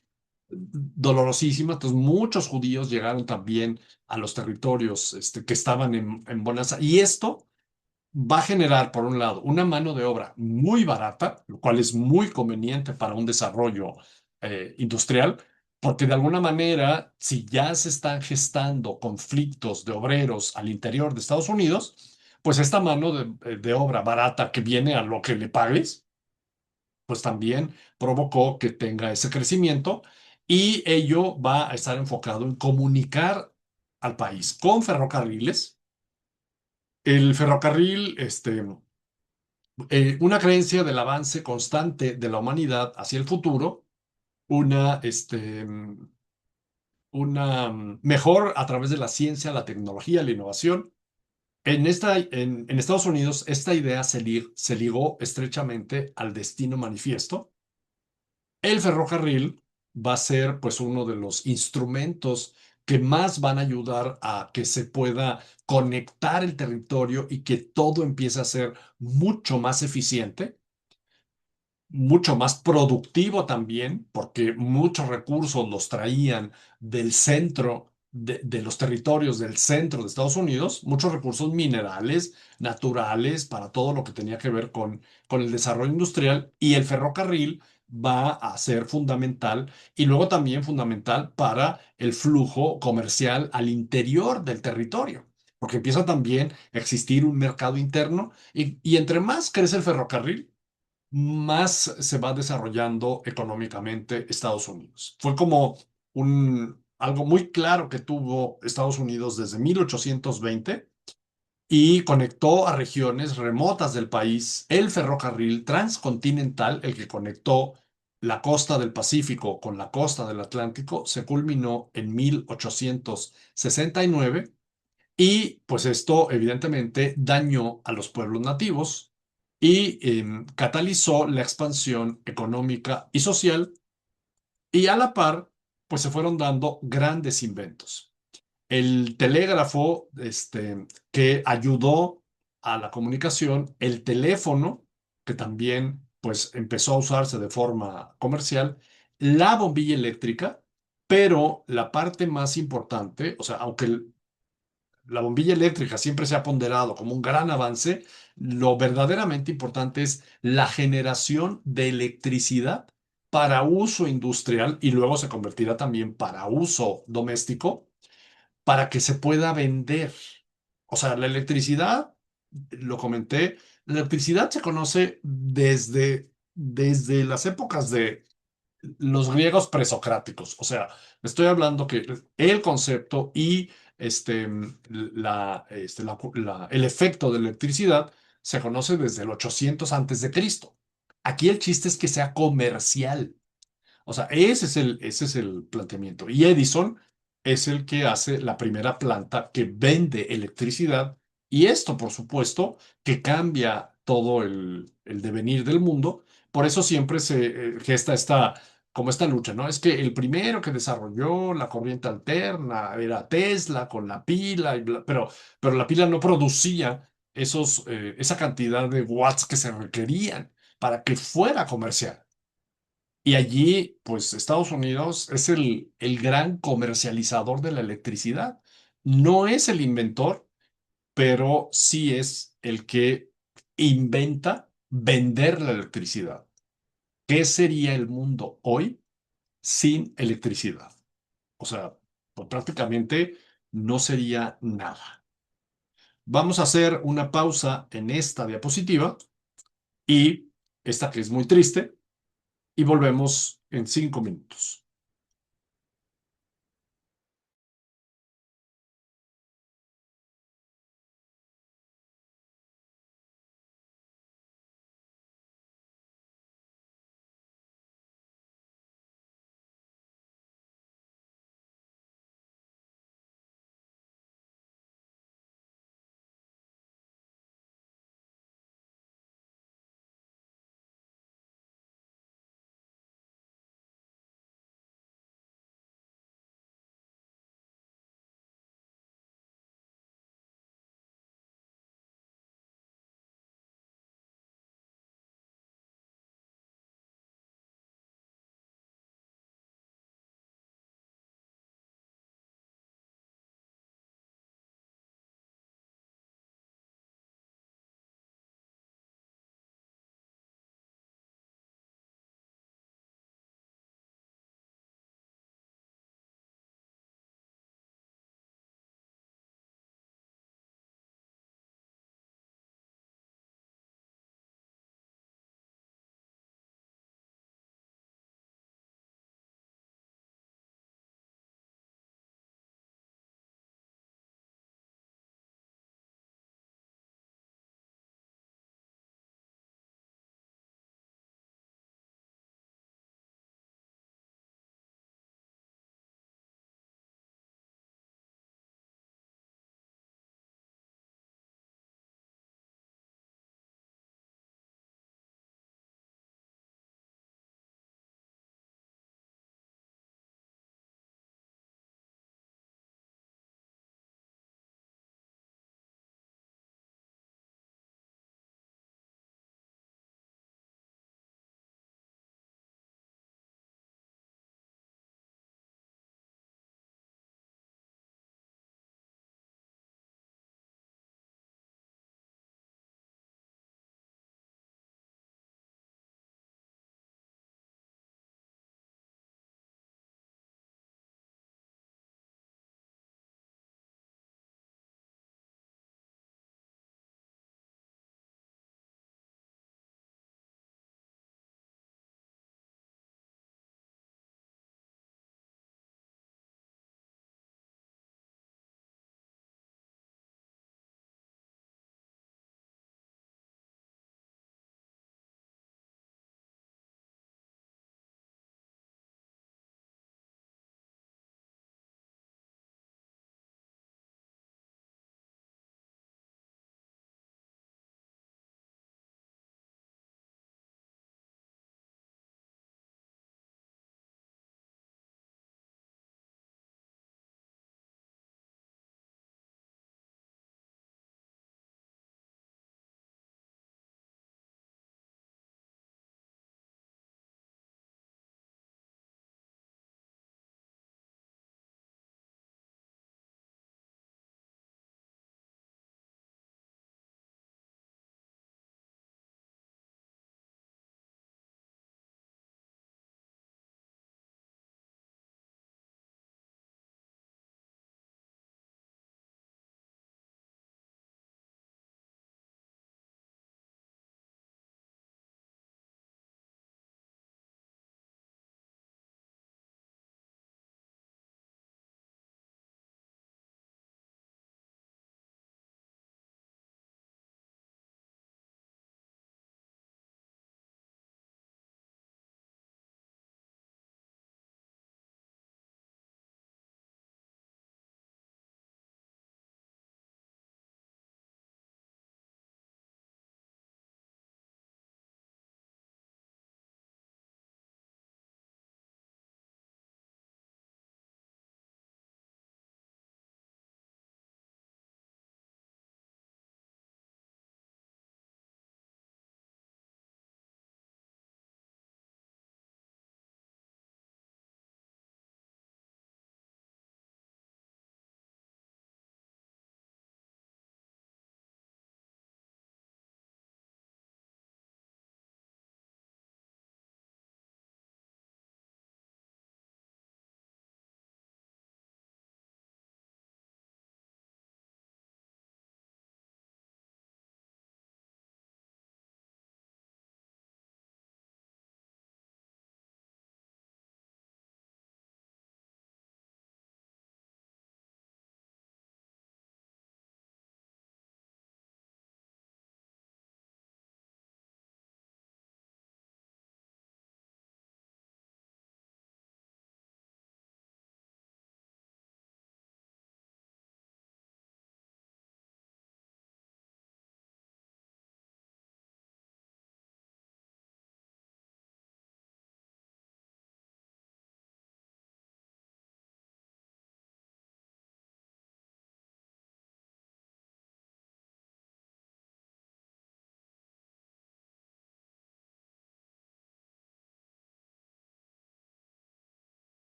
dolorosísima. Entonces, muchos judíos llegaron también a los territorios que estaban en bonanza. Y esto va a generar, por un lado, una mano de obra muy barata, lo cual es muy conveniente para un desarrollo industrial, porque de alguna manera, si ya se están gestando conflictos de obreros al interior de Estados Unidos, pues esta mano de obra barata que viene a lo que le pagues, pues también provocó que tenga ese crecimiento y ello va a estar enfocado en comunicar al país con ferrocarriles. El ferrocarril, una creencia del avance constante de la humanidad hacia el futuro, una, mejor a través de la ciencia, la tecnología, la innovación. En Estados Unidos, esta idea se ligó estrechamente al destino manifiesto. El ferrocarril va a ser pues uno de los instrumentos que más van a ayudar a que se pueda conectar el territorio y que todo empiece a ser mucho más eficiente, mucho más productivo también, porque muchos recursos los traían del centro de los territorios del centro de Estados Unidos, muchos recursos minerales, naturales, para todo lo que tenía que ver con el desarrollo industrial, y el ferrocarril va a ser fundamental y luego también fundamental para el flujo comercial al interior del territorio. Porque empieza también a existir un mercado interno y entre más crece el ferrocarril, más se va desarrollando económicamente Estados Unidos. Fue como algo muy claro que tuvo Estados Unidos desde 1820 y conectó a regiones remotas del país. El ferrocarril transcontinental, el que conectó la costa del Pacífico con la costa del Atlántico, se culminó en 1869 Y pues esto evidentemente dañó a los pueblos nativos y catalizó la expansión económica y social y a la par pues se fueron dando grandes inventos. El telégrafo, que ayudó a la comunicación, el teléfono, que también pues empezó a usarse de forma comercial, la bombilla eléctrica, pero la parte más importante, o sea, aunque la bombilla eléctrica siempre se ha ponderado como un gran avance, lo verdaderamente importante es la generación de electricidad para uso industrial y luego se convertirá también para uso doméstico, para que se pueda vender. O sea, la electricidad, lo comenté, la electricidad se conoce desde las épocas de los griegos presocráticos. O sea, estoy hablando que el concepto y el efecto de la electricidad se conoce desde el 800 antes de Cristo. Aquí el chiste es que sea comercial. O sea, ese es el planteamiento. Y Edison es el que hace la primera planta que vende electricidad. Y esto, por supuesto, que cambia todo el devenir del mundo. Por eso siempre se gesta como esta lucha, ¿no? Es que el primero que desarrolló la corriente alterna era Tesla con la pila, pero la pila no producía esa cantidad de watts que se requerían para que fuera comercial. Y allí, pues Estados Unidos es el gran comercializador de la electricidad. No es el inventor, pero sí es el que inventa vender la electricidad. ¿Qué sería el mundo hoy sin electricidad? O sea, pues prácticamente no sería nada. Vamos a hacer una pausa en esta diapositiva y esta que es muy triste y volvemos en 5 minutos.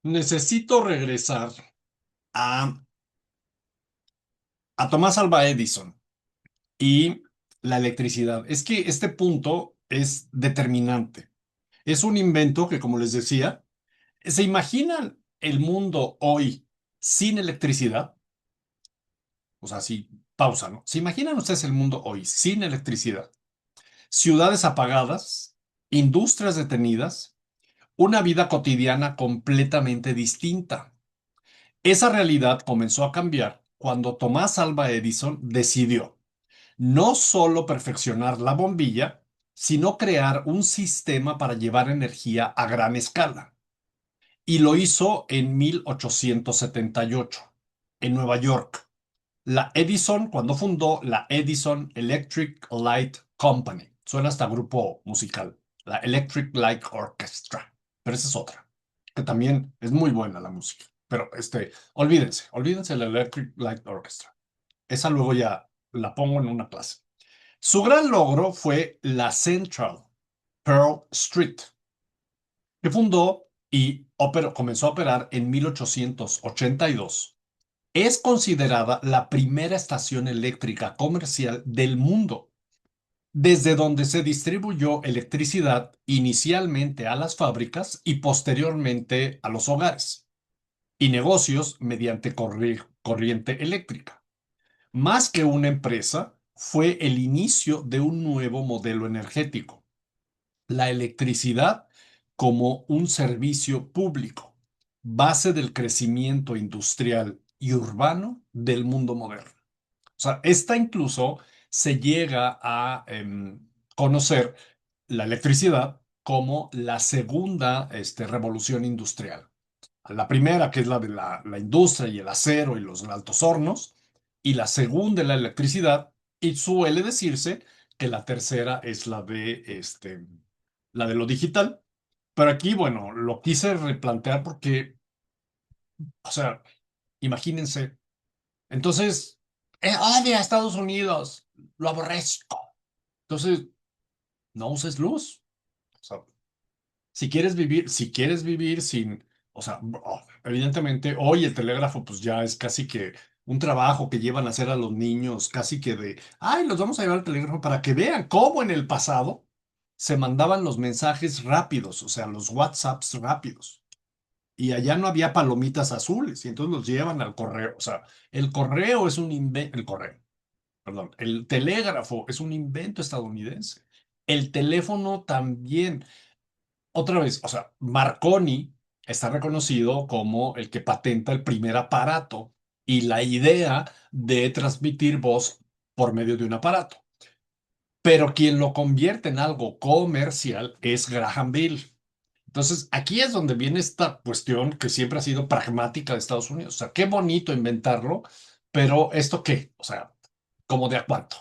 Necesito regresar a, a Tomás Alva Edison y la electricidad. Es que este punto es determinante. Es un invento que, como les decía, ¿se imaginan el mundo hoy sin electricidad? O sea, sí, pausa, ¿no? ¿Se imaginan ustedes el mundo hoy sin electricidad? Ciudades apagadas, industrias detenidas, una vida cotidiana completamente distinta. Esa realidad comenzó a cambiar cuando Tomás Alva Edison decidió no solo perfeccionar la bombilla, sino crear un sistema para llevar energía a gran escala. Y lo hizo en 1878, en Nueva York. La Edison, cuando fundó la Edison Electric Light Company. Suena hasta grupo musical, la Electric Light Orchestra. Pero esa es otra, que también es muy buena la música. Pero olvídense de la Electric Light Orchestra. Esa luego ya la pongo en una clase. Su gran logro fue la Central Pearl Street, que fundó y comenzó a operar en 1882. Es considerada la primera estación eléctrica comercial del mundo, desde donde se distribuyó electricidad inicialmente a las fábricas y posteriormente a los hogares y negocios mediante corriente eléctrica. Más que una empresa, fue el inicio de un nuevo modelo energético, la electricidad como un servicio público, base del crecimiento industrial y urbano del mundo moderno. O sea, esta incluso se llega a conocer la electricidad como la segunda revolución industrial. La primera, que es la de la industria y el acero y los altos hornos, y la segunda es la electricidad, y suele decirse que la tercera es la de lo digital. Pero aquí, bueno, lo quise replantear porque, o sea, imagínense. Entonces, odia a Estados Unidos, lo aborrezco. Entonces, no uses luz. O sea, si quieres vivir sin, o sea, evidentemente hoy el telégrafo pues ya es casi que un trabajo que llevan a hacer a los niños, casi que ay, los vamos a llevar al telégrafo para que vean cómo en el pasado se mandaban los mensajes rápidos, o sea, los WhatsApps rápidos. Y allá no había palomitas azules y entonces los llevan al correo. O sea, el correo es un invento, el correo, perdón, el telégrafo es un invento estadounidense. El teléfono también. Otra vez, o sea, Marconi está reconocido como el que patenta el primer aparato y la idea de transmitir voz por medio de un aparato. Pero quien lo convierte en algo comercial es Graham Bell. Entonces, aquí es donde viene esta cuestión que siempre ha sido pragmática de Estados Unidos. O sea, qué bonito inventarlo, pero ¿esto qué? O sea, ¿como de a cuánto?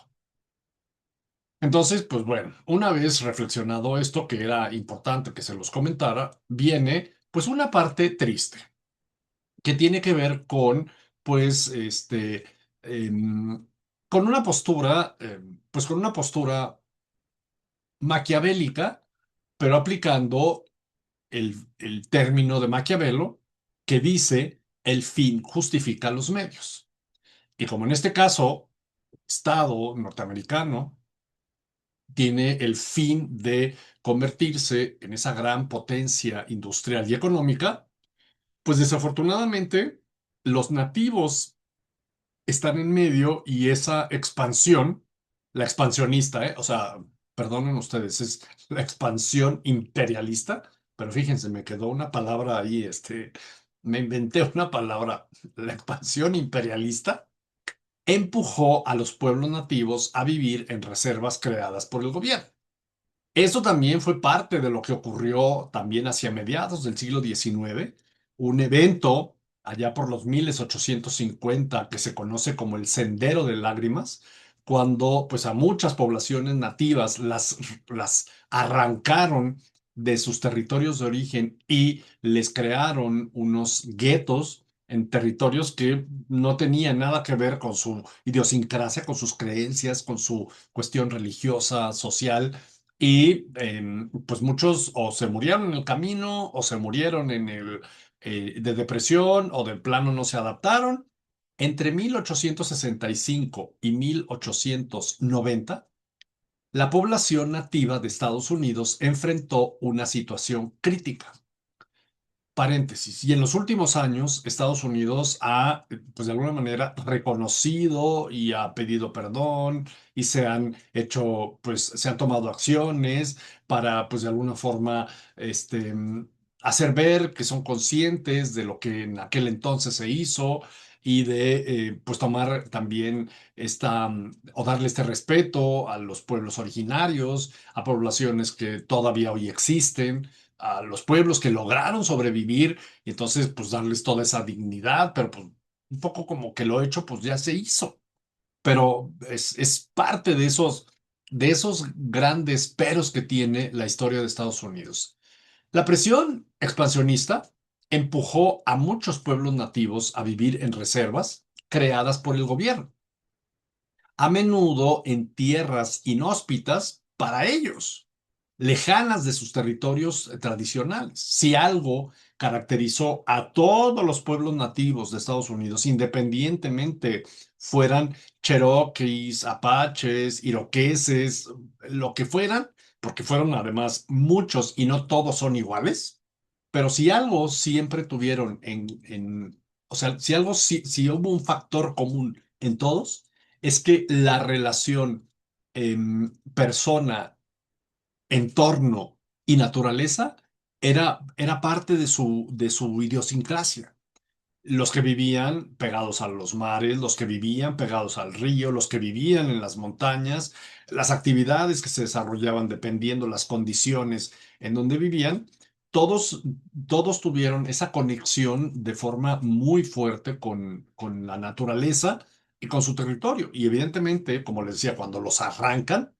Entonces, pues bueno, una vez reflexionado esto, que era importante que se los comentara, viene pues una parte triste, que tiene que ver con, pues, em, con una postura, pues con una postura maquiavélica, pero aplicando el término de Maquiavelo que dice el fin justifica los medios. Y como en este caso, Estado norteamericano tiene el fin de convertirse en esa gran potencia industrial y económica, pues desafortunadamente los nativos están en medio y esa expansión, la expansionista, o sea, perdonen ustedes, es la expansión imperialista, pero fíjense, me quedó una palabra ahí, me inventé una palabra, la expansión imperialista empujó a los pueblos nativos a vivir en reservas creadas por el gobierno. Eso también fue parte de lo que ocurrió también hacia mediados del siglo XIX, un evento allá por los 1850 que se conoce como el Sendero de Lágrimas, cuando pues a muchas poblaciones nativas las arrancaron de sus territorios de origen y les crearon unos guetos en territorios que no tenían nada que ver con su idiosincrasia, con sus creencias, con su cuestión religiosa, social y pues muchos o se murieron en el camino o se murieron de depresión o de plano no se adaptaron. Entre 1865 y 1890, la población nativa de Estados Unidos enfrentó una situación crítica. Paréntesis. Y en los últimos años, Estados Unidos ha, pues de alguna manera, reconocido y ha pedido perdón y se han hecho, pues se han tomado acciones para, pues de alguna forma, este, hacer ver que son conscientes de lo que en aquel entonces se hizo y de, pues tomar también o darle este respeto a los pueblos originarios, a poblaciones que todavía hoy existen, a los pueblos que lograron sobrevivir y entonces pues darles toda esa dignidad, pero pues un poco como que lo hecho pues ya se hizo, pero es parte de esos grandes peros que tiene la historia de Estados Unidos. La presión expansionista empujó a muchos pueblos nativos a vivir en reservas creadas por el gobierno, a menudo en tierras inhóspitas para ellos, lejanas de sus territorios tradicionales. Si algo caracterizó a todos los pueblos nativos de Estados Unidos, independientemente fueran cherokees, apaches, iroqueses, lo que fueran, porque fueron además muchos y no todos son iguales, pero si algo siempre tuvieron o sea, si algo, si hubo un factor común en todos, es que la relación persona, entorno y naturaleza era parte de su idiosincrasia. Los que vivían pegados a los mares, los que vivían pegados al río, los que vivían en las montañas, las actividades que se desarrollaban dependiendo las condiciones en donde vivían, todos, todos tuvieron esa conexión de forma muy fuerte con la naturaleza y con su territorio. Y evidentemente, como les decía, cuando los arrancan,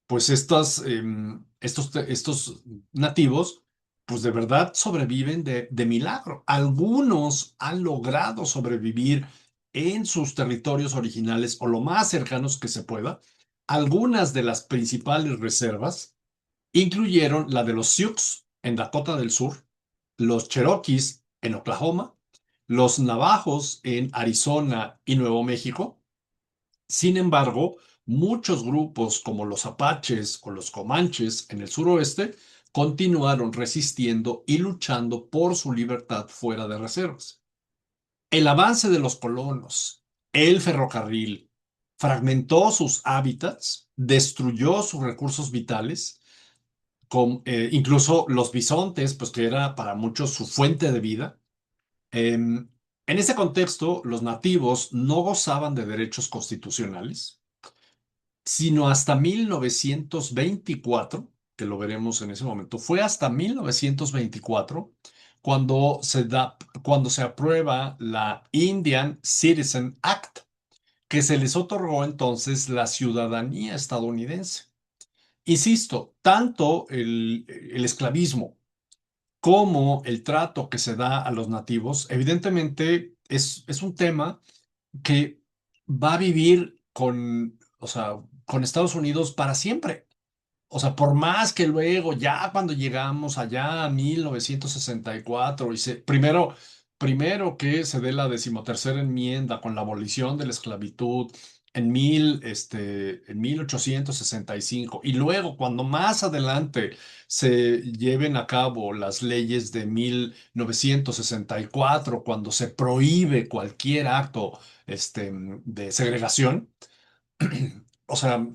pues estos nativos, pues de verdad sobreviven de milagro. Algunos han logrado sobrevivir en sus territorios originales o lo más cercanos que se pueda. Algunas de las principales reservas incluyeron la de los Sioux en Dakota del Sur, los Cherokees en Oklahoma, los Navajos en Arizona y Nuevo México. Sin embargo, muchos grupos como los apaches o los comanches en el suroeste continuaron resistiendo y luchando por su libertad fuera de reservas. El avance de los colonos, el ferrocarril, fragmentó sus hábitats, destruyó sus recursos vitales, incluso los bisontes, pues que era para muchos su fuente de vida. En ese contexto, los nativos no gozaban de derechos constitucionales sino hasta 1924, que lo veremos en ese momento. Fue hasta 1924 cuando se aprueba la Indian Citizen Act, que se les otorgó entonces la ciudadanía estadounidense. Insisto, tanto el esclavismo como el trato que se da a los nativos, evidentemente es un tema que va a vivir o sea, con Estados Unidos para siempre. O sea, por más que luego, ya cuando llegamos allá a 1964, primero que se dé la decimotercera enmienda con la abolición de la esclavitud en 1865, y luego cuando más adelante se lleven a cabo las leyes de 1964, cuando se prohíbe cualquier acto, de segregación, o sea,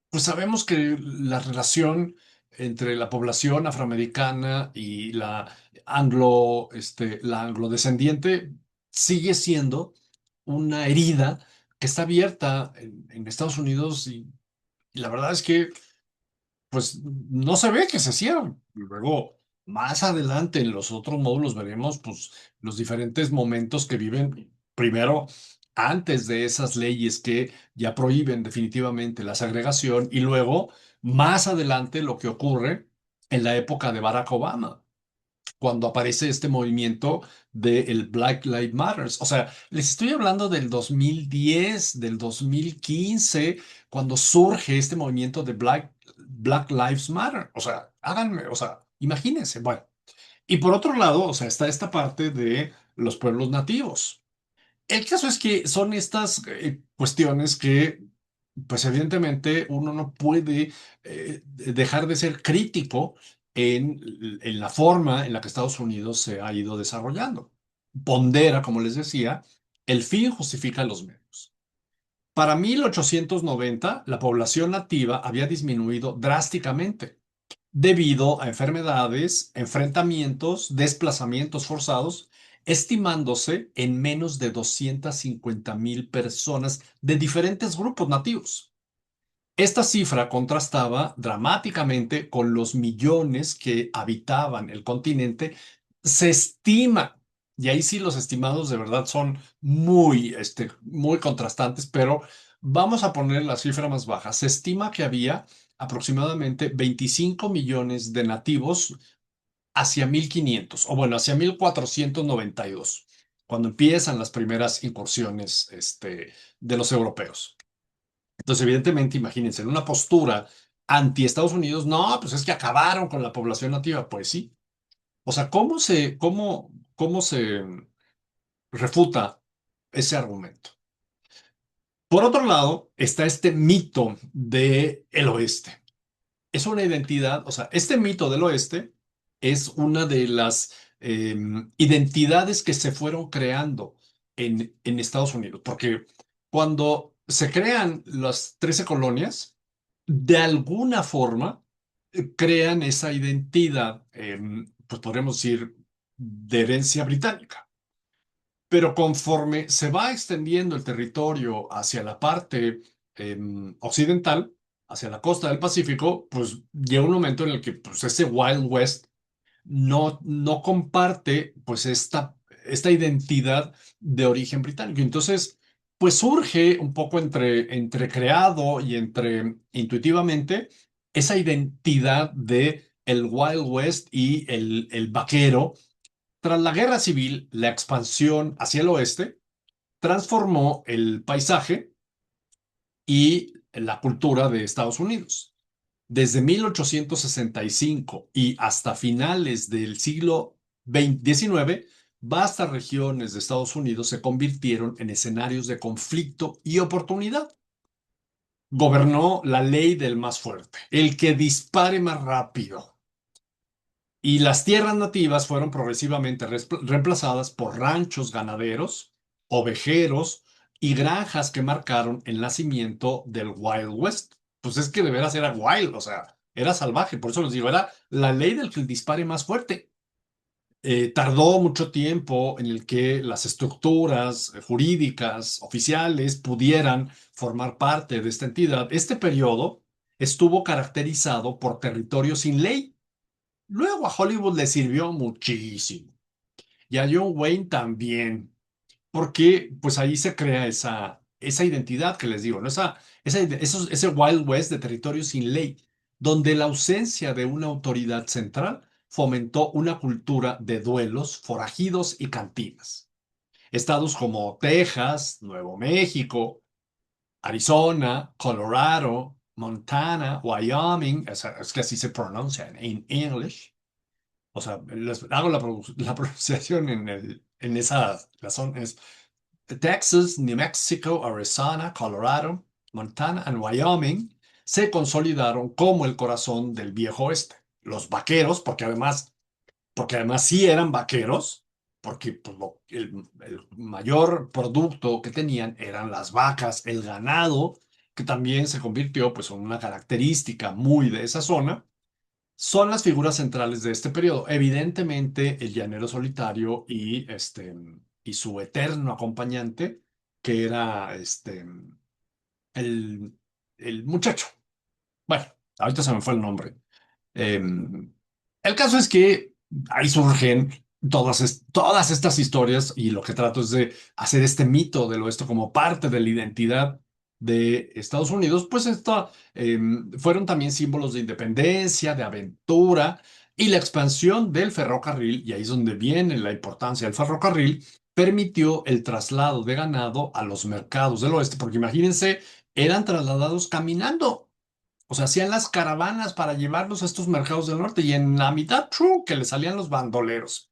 pues sabemos que la relación entre la población afroamericana y la anglo-descendiente sigue siendo una herida que está abierta en Estados Unidos y la verdad es que pues no se ve que se cierran. Luego, más adelante en los otros módulos veremos pues los diferentes momentos que viven primero antes de esas leyes que ya prohíben definitivamente la segregación y luego más adelante lo que ocurre en la época de Barack Obama cuando aparece este movimiento del Black Lives Matter. O sea, les estoy hablando del 2010, del 2015, cuando surge este movimiento de Black Lives Matter. O sea, háganme, o sea, imagínense. Bueno, Y por otro lado, o sea, está esta parte de los pueblos nativos. El caso es que son estas cuestiones que, pues evidentemente, uno no puede dejar de ser crítico en la forma en la que Estados Unidos se ha ido desarrollando. Pondera, como les decía, el fin justifica los medios. Para 1890, la población nativa había disminuido drásticamente debido a enfermedades, enfrentamientos, desplazamientos forzados, estimándose en menos de 250,000 personas de diferentes grupos nativos. Esta cifra contrastaba dramáticamente con los millones que habitaban el continente. Se estima, y ahí sí los estimados de verdad son muy contrastantes, pero vamos a poner la cifra más baja. Se estima que había aproximadamente 25 millones de nativos hacia 1500, o bueno, hacia 1492, cuando empiezan las primeras incursiones de los europeos. Entonces, evidentemente, imagínense, en una postura anti Estados Unidos, no, pues es que acabaron con la población nativa. Pues sí. O sea, ¿cómo se refuta ese argumento? Por otro lado, está este mito de el oeste. Es una identidad, o sea, este mito del oeste es una de las identidades que se fueron creando en Estados Unidos, porque cuando se crean las 13 colonias, de alguna forma crean esa identidad, pues podríamos decir, de herencia británica. Pero conforme se va extendiendo el territorio hacia la parte occidental, hacia la costa del Pacífico, pues llega un momento en el que pues, ese Wild West no comparte pues esta identidad de origen británico. Entonces, pues surge un poco entre creado y entre intuitivamente esa identidad de el Wild West y el vaquero. Tras la guerra civil, la expansión hacia el oeste transformó el paisaje y la cultura de Estados Unidos. Desde 1865 y hasta finales del siglo XIX, vastas regiones de Estados Unidos se convirtieron en escenarios de conflicto y oportunidad. Gobernó la ley del más fuerte, el que dispare más rápido. Y las tierras nativas fueron progresivamente reemplazadas por ranchos ganaderos, ovejeros y granjas que marcaron el nacimiento del Wild West. Pues es que de veras era wild, o sea, era salvaje. Por eso les digo, era la ley del que el dispare más fuerte. Tardó mucho tiempo en el que las estructuras jurídicas oficiales pudieran formar parte de esta entidad. Este periodo estuvo caracterizado por territorios sin ley. Luego a Hollywood le sirvió muchísimo y a John Wayne también, porque pues ahí se crea esa identidad que les digo, ¿no? Ese Wild West de territorio sin ley, donde la ausencia de una autoridad central fomentó una cultura de duelos, forajidos y cantinas. Estados como Texas, Nuevo México, Arizona, Colorado, Montana, Wyoming, es que así se pronuncia en English. O sea, les hago la pronunciación en esa razón. Es Texas, New Mexico, Arizona, Colorado, Montana y Wyoming se consolidaron como el corazón del viejo oeste. Los vaqueros, porque además sí eran vaqueros, porque pues, el mayor producto que tenían eran las vacas, el ganado, que también se convirtió pues, en una característica muy de esa zona, son las figuras centrales de este periodo. Evidentemente, el llanero solitario y su eterno acompañante, que era el, el muchacho. Bueno, ahorita se me fue el nombre. El caso es que ahí surgen todas estas historias y lo que trato es de hacer este mito del oeste como parte de la identidad de Estados Unidos, pues fueron también símbolos de independencia, de aventura y la expansión del ferrocarril, y ahí es donde viene la importancia del ferrocarril, permitió el traslado de ganado a los mercados del oeste, porque imagínense, eran trasladados caminando. O sea, hacían las caravanas para llevarlos a estos mercados del norte y en la mitad, ¡tru! Que le salían los bandoleros.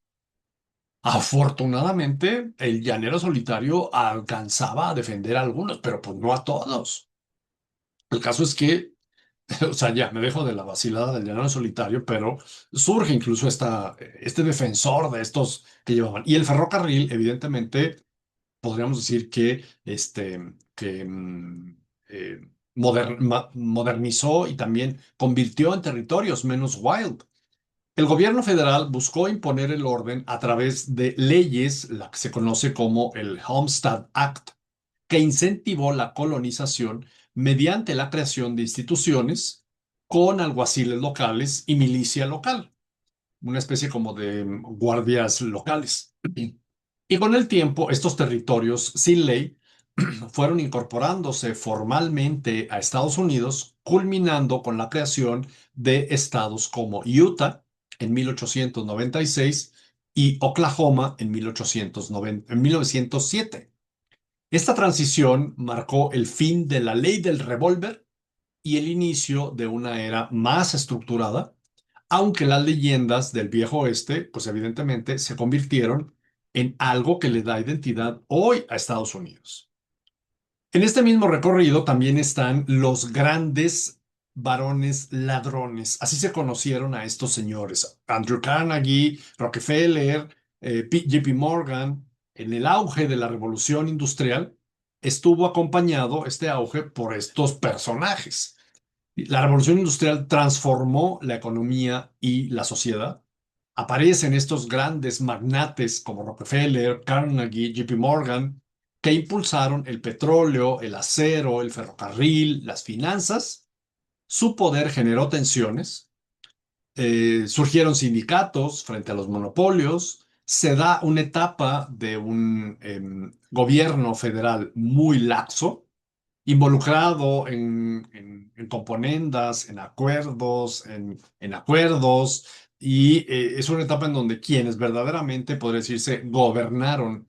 Afortunadamente, el llanero solitario alcanzaba a defender a algunos, pero pues no a todos. El caso es que, o sea, ya me dejo de la vacilada del llanero solitario, pero surge incluso este defensor de estos que llevaban. Y el ferrocarril, evidentemente, podríamos decir que, eh, modernizó y también convirtió en territorios menos wild. El gobierno federal buscó imponer el orden a través de leyes, la que se conoce como el Homestead Act, que incentivó la colonización mediante la creación de instituciones con alguaciles locales y milicia local, una especie como de guardias locales. Y con el tiempo, estos territorios sin ley fueron incorporándose formalmente a Estados Unidos, culminando con la creación de estados como Utah en 1896 y Oklahoma en 1890, en 1907. Esta transición marcó el fin de la ley del revólver y el inicio de una era más estructurada, aunque las leyendas del viejo oeste, pues evidentemente se convirtieron en algo que le da identidad hoy a Estados Unidos. En este mismo recorrido también están los grandes varones ladrones. Así se conocieron a estos señores. Andrew Carnegie, Rockefeller, JP Morgan. En el auge de la revolución industrial estuvo acompañado este auge por estos personajes. La revolución industrial transformó la economía y la sociedad. Aparecen estos grandes magnates como Rockefeller, Carnegie, JP Morgan, que impulsaron el petróleo, el acero, el ferrocarril, las finanzas. Su poder generó tensiones, surgieron sindicatos frente a los monopolios, se da una etapa de un gobierno federal muy laxo, involucrado en componendas, en acuerdos, y es una etapa en donde quienes verdaderamente, podría decirse, gobernaron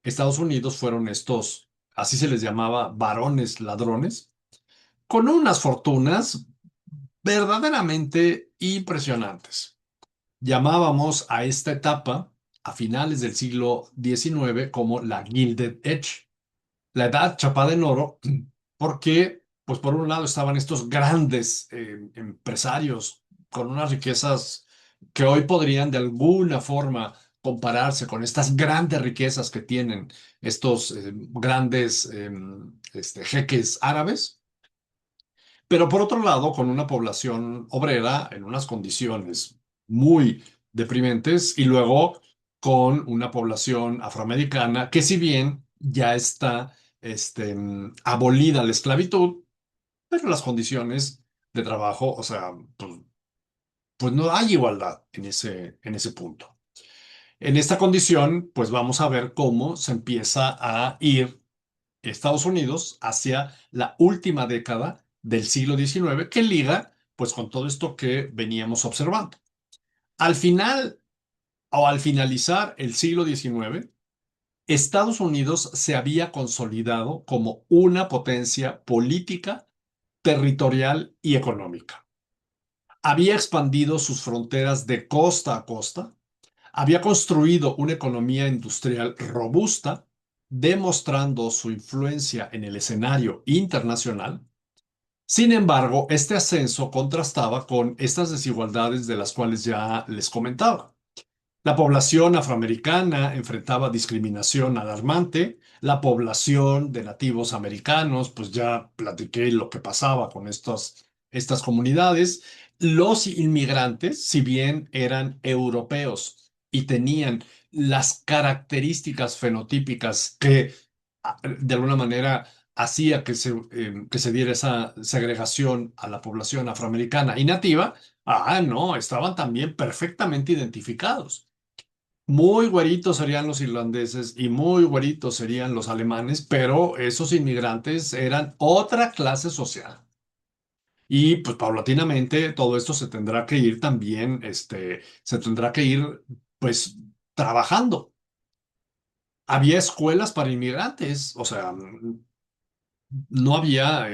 Estados Unidos fueron estos, así se les llamaba, varones ladrones, con unas fortunas verdaderamente impresionantes. Llamábamos a esta etapa, a finales del siglo XIX, como la Gilded Age, la edad chapada en oro, porque, pues por un lado estaban estos grandes empresarios con unas riquezas que hoy podrían de alguna forma compararse con estas grandes riquezas que tienen estos grandes jeques árabes, pero por otro lado, con una población obrera en unas condiciones muy deprimentes y luego con una población afroamericana que si bien ya está abolida la esclavitud, pero las condiciones de trabajo, o sea, pues no hay igualdad en ese punto. En esta condición, pues vamos a ver cómo se empieza a ir Estados Unidos hacia la última década del siglo XIX, que liga pues con todo esto que veníamos observando. Al final o al finalizar el siglo XIX, Estados Unidos se había consolidado como una potencia política, territorial y económica. Había expandido sus fronteras de costa a costa, había construido una economía industrial robusta, demostrando su influencia en el escenario internacional. Sin embargo, este ascenso contrastaba con estas desigualdades de las cuales ya les comentaba. La población afroamericana enfrentaba discriminación alarmante, la población de nativos americanos, pues ya platiqué lo que pasaba con estas comunidades. Los inmigrantes, si bien eran europeos y tenían las características fenotípicas que de alguna manera hacía que se diera esa segregación a la población afroamericana y nativa, no, estaban también perfectamente identificados. Muy güeritos serían los irlandeses y muy güeritos serían los alemanes, pero esos inmigrantes eran otra clase social. Y pues paulatinamente todo esto se tendrá que ir también, se tendrá que ir pues trabajando. Había escuelas para inmigrantes, o sea, no había.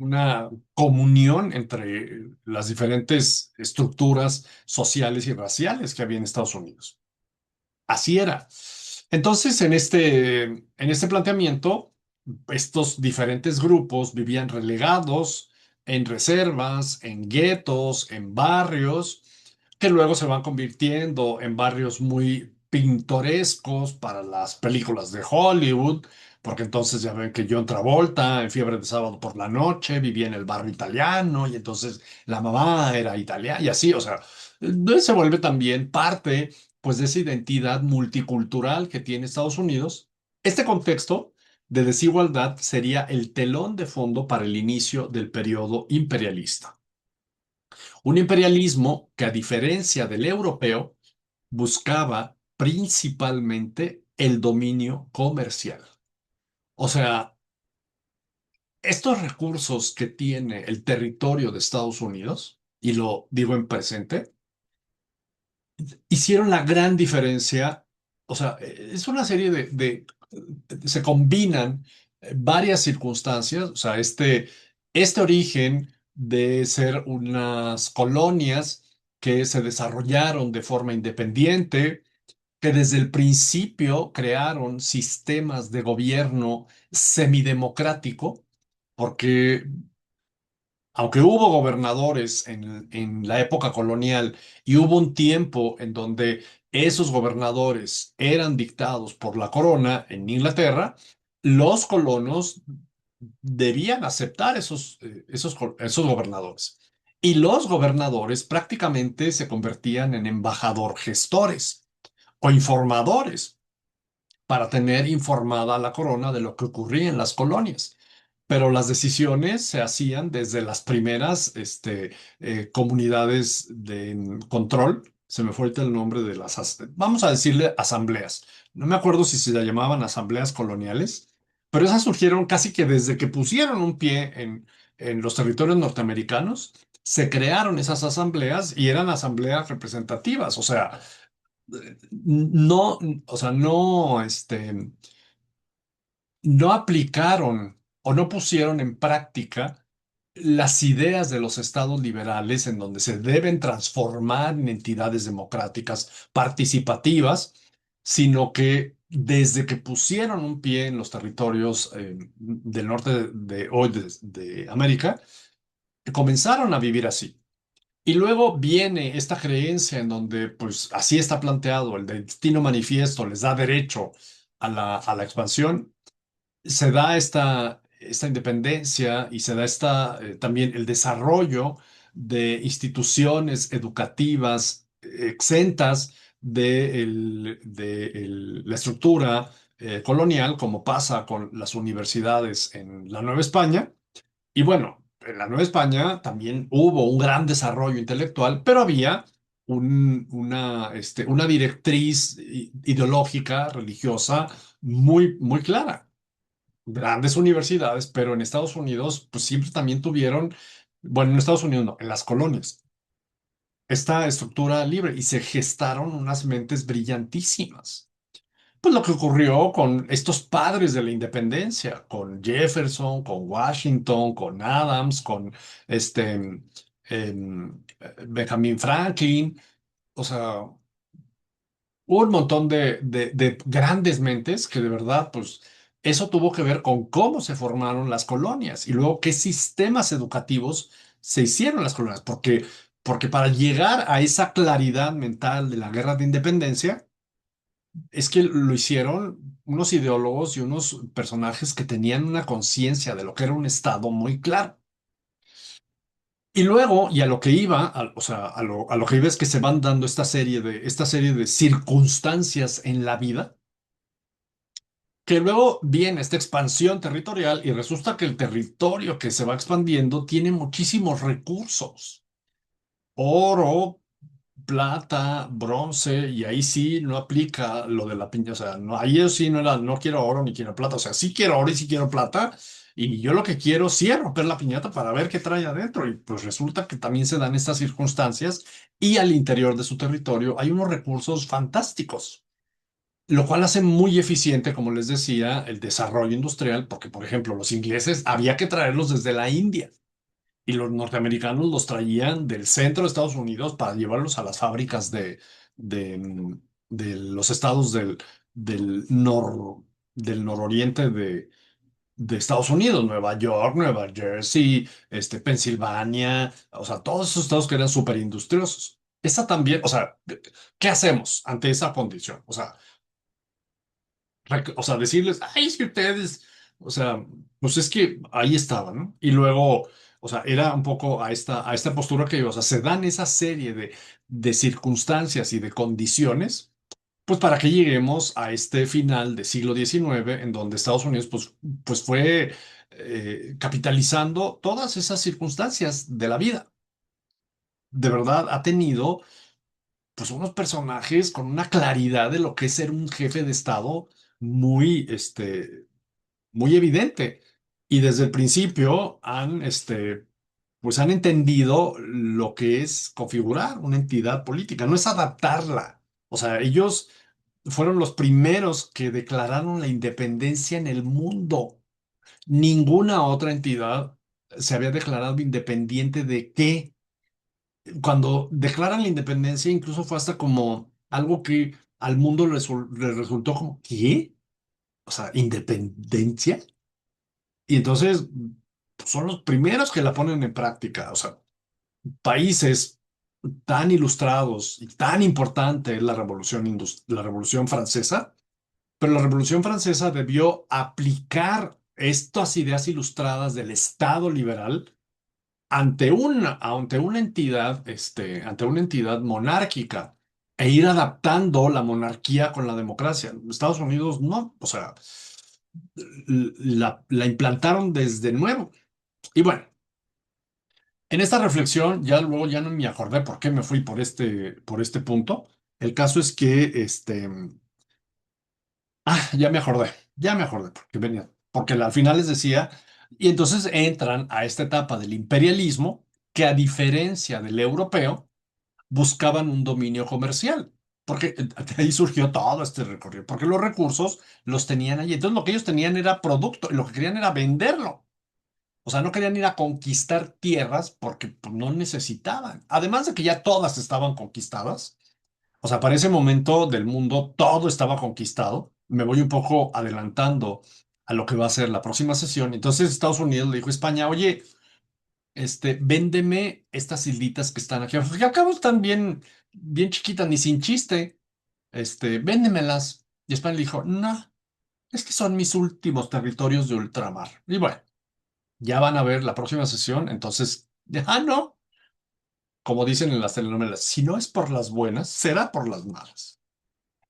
una comunión entre las diferentes estructuras sociales y raciales que había en Estados Unidos. Así era. Entonces, en este planteamiento, estos diferentes grupos vivían relegados en reservas, en guetos, en barrios, que luego se van convirtiendo en barrios muy pintorescos para las películas de Hollywood, porque entonces ya ven que John Travolta, en Fiebre de Sábado por la Noche, vivía en el barrio italiano y entonces la mamá era italiana y así, o sea, se vuelve también parte pues de esa identidad multicultural que tiene Estados Unidos. Este contexto de desigualdad sería el telón de fondo para el inicio del periodo imperialista. Un imperialismo que, a diferencia del europeo, buscaba principalmente el dominio comercial. O sea, estos recursos que tiene el territorio de Estados Unidos, y lo digo en presente, hicieron la gran diferencia. O sea, es una serie se combinan varias circunstancias. O sea, este origen de ser unas colonias que se desarrollaron de forma independiente, que desde el principio crearon sistemas de gobierno semidemocrático, porque aunque hubo gobernadores en la época colonial y hubo un tiempo en donde esos gobernadores eran dictados por la corona en Inglaterra, los colonos debían aceptar esos gobernadores. Y los gobernadores prácticamente se convertían en embajador gestores o informadores para tener informada a la corona de lo que ocurría en las colonias. Pero las decisiones se hacían desde las primeras comunidades de control. Se me fue ahorita el nombre de vamos a decirle asambleas. No me acuerdo si se llamaban asambleas coloniales, pero esas surgieron casi que desde que pusieron un pie en los territorios norteamericanos. Se crearon esas asambleas y eran asambleas representativas. O sea, no, o sea, no aplicaron o no pusieron en práctica las ideas de los estados liberales en donde se deben transformar en entidades democráticas participativas, sino que desde que pusieron un pie en los territorios del norte de hoy de América, comenzaron a vivir así. Y luego viene esta creencia en donde, pues así está planteado, el destino manifiesto les da derecho a la expansión. Se da esta independencia y se da también el desarrollo de instituciones educativas exentas de la estructura colonial, como pasa con las universidades en la Nueva España. Y bueno, en la Nueva España también hubo un gran desarrollo intelectual, pero había una directriz ideológica, religiosa, muy, muy clara. Grandes universidades, pero en Estados Unidos, pues siempre también tuvieron, bueno, en Estados Unidos no, en las colonias, esta estructura libre y se gestaron unas mentes brillantísimas. Pues lo que ocurrió con estos padres de la independencia, con Jefferson, con Washington, con Adams, con Benjamin Franklin. O sea, un montón de grandes mentes que de verdad, pues eso tuvo que ver con cómo se formaron las colonias y luego qué sistemas educativos se hicieron en las colonias, porque para llegar a esa claridad mental de la guerra de independencia, es que lo hicieron unos ideólogos y unos personajes que tenían una conciencia de lo que era un Estado muy claro. Y luego, y a lo que iba, o sea, a lo que iba es que se van dando esta serie de circunstancias en la vida, que luego viene esta expansión territorial y resulta que el territorio que se va expandiendo tiene muchísimos recursos: oro, plata, bronce, y ahí sí no aplica lo de la piña. O sea, no, ahí yo sí no quiero oro ni quiero plata. O sea, sí quiero oro y sí quiero plata, y yo lo que quiero sí es romper la piñata para ver qué trae adentro. Y pues resulta que también se dan estas circunstancias y al interior de su territorio hay unos recursos fantásticos. lo cual hace muy eficiente, como les decía, el desarrollo industrial, porque, por ejemplo, los ingleses había que traerlos desde la India y los norteamericanos los traían del centro de Estados Unidos para llevarlos a las fábricas de, mm, de los estados del, nor, del nororiente de Estados Unidos, Nueva York, Nueva Jersey, Pensilvania, o sea, todos esos estados que eran súper industriosos. Esa también, o sea, ¿qué hacemos ante esa condición? O sea, decirles, ay, es que ustedes, o sea, pues es que ahí estaban, ¿no? Y luego, o sea, era un poco a esta postura que yo, o sea, se dan esa serie de circunstancias y de condiciones, pues para que lleguemos a este final del siglo XIX, en donde Estados Unidos, pues fue capitalizando todas esas circunstancias de la vida. De verdad, ha tenido, pues, unos personajes con una claridad de lo que es ser un jefe de Estado muy, muy evidente. Y desde el principio pues han entendido lo que es configurar una entidad política, no es adaptarla. O sea, ellos fueron los primeros que declararon la independencia en el mundo. Ninguna otra entidad se había declarado independiente de qué. Cuando declaran la independencia, incluso fue hasta como algo que al mundo le resultó como, ¿qué? O sea, ¿independencia? Y entonces pues, son los primeros que la ponen en práctica. O sea, países tan ilustrados y tan importante es la Revolución Francesa, pero la Revolución Francesa debió aplicar estas ideas ilustradas del Estado liberal ante una entidad monárquica e ir adaptando la monarquía con la democracia. Estados Unidos no, o sea, la implantaron desde nuevo. Y bueno, en esta reflexión, ya luego ya no me acordé por qué me fui por este punto. El caso es que, ya me acordé, porque venía, porque al final les decía, y entonces entran a esta etapa del imperialismo, que a diferencia del europeo, buscaban un dominio comercial, porque de ahí surgió todo este recorrido, porque los recursos los tenían allí. Entonces lo que ellos tenían era producto, y lo que querían era venderlo. O sea, no querían ir a conquistar tierras porque pues, no necesitaban. Además de que ya todas estaban conquistadas. O sea, para ese momento del mundo todo estaba conquistado. Me voy un poco adelantando a lo que va a ser la próxima sesión. Entonces Estados Unidos le dijo a España, oye, véndeme estas islitas que están aquí. Porque al cabo están bien, bien chiquitas, ni sin chiste. Véndemelas. Y España le dijo, no, es que son mis últimos territorios de ultramar. Y bueno. Ya van a ver la próxima sesión, entonces, no, como dicen en las telenovelas, si no es por las buenas, será por las malas.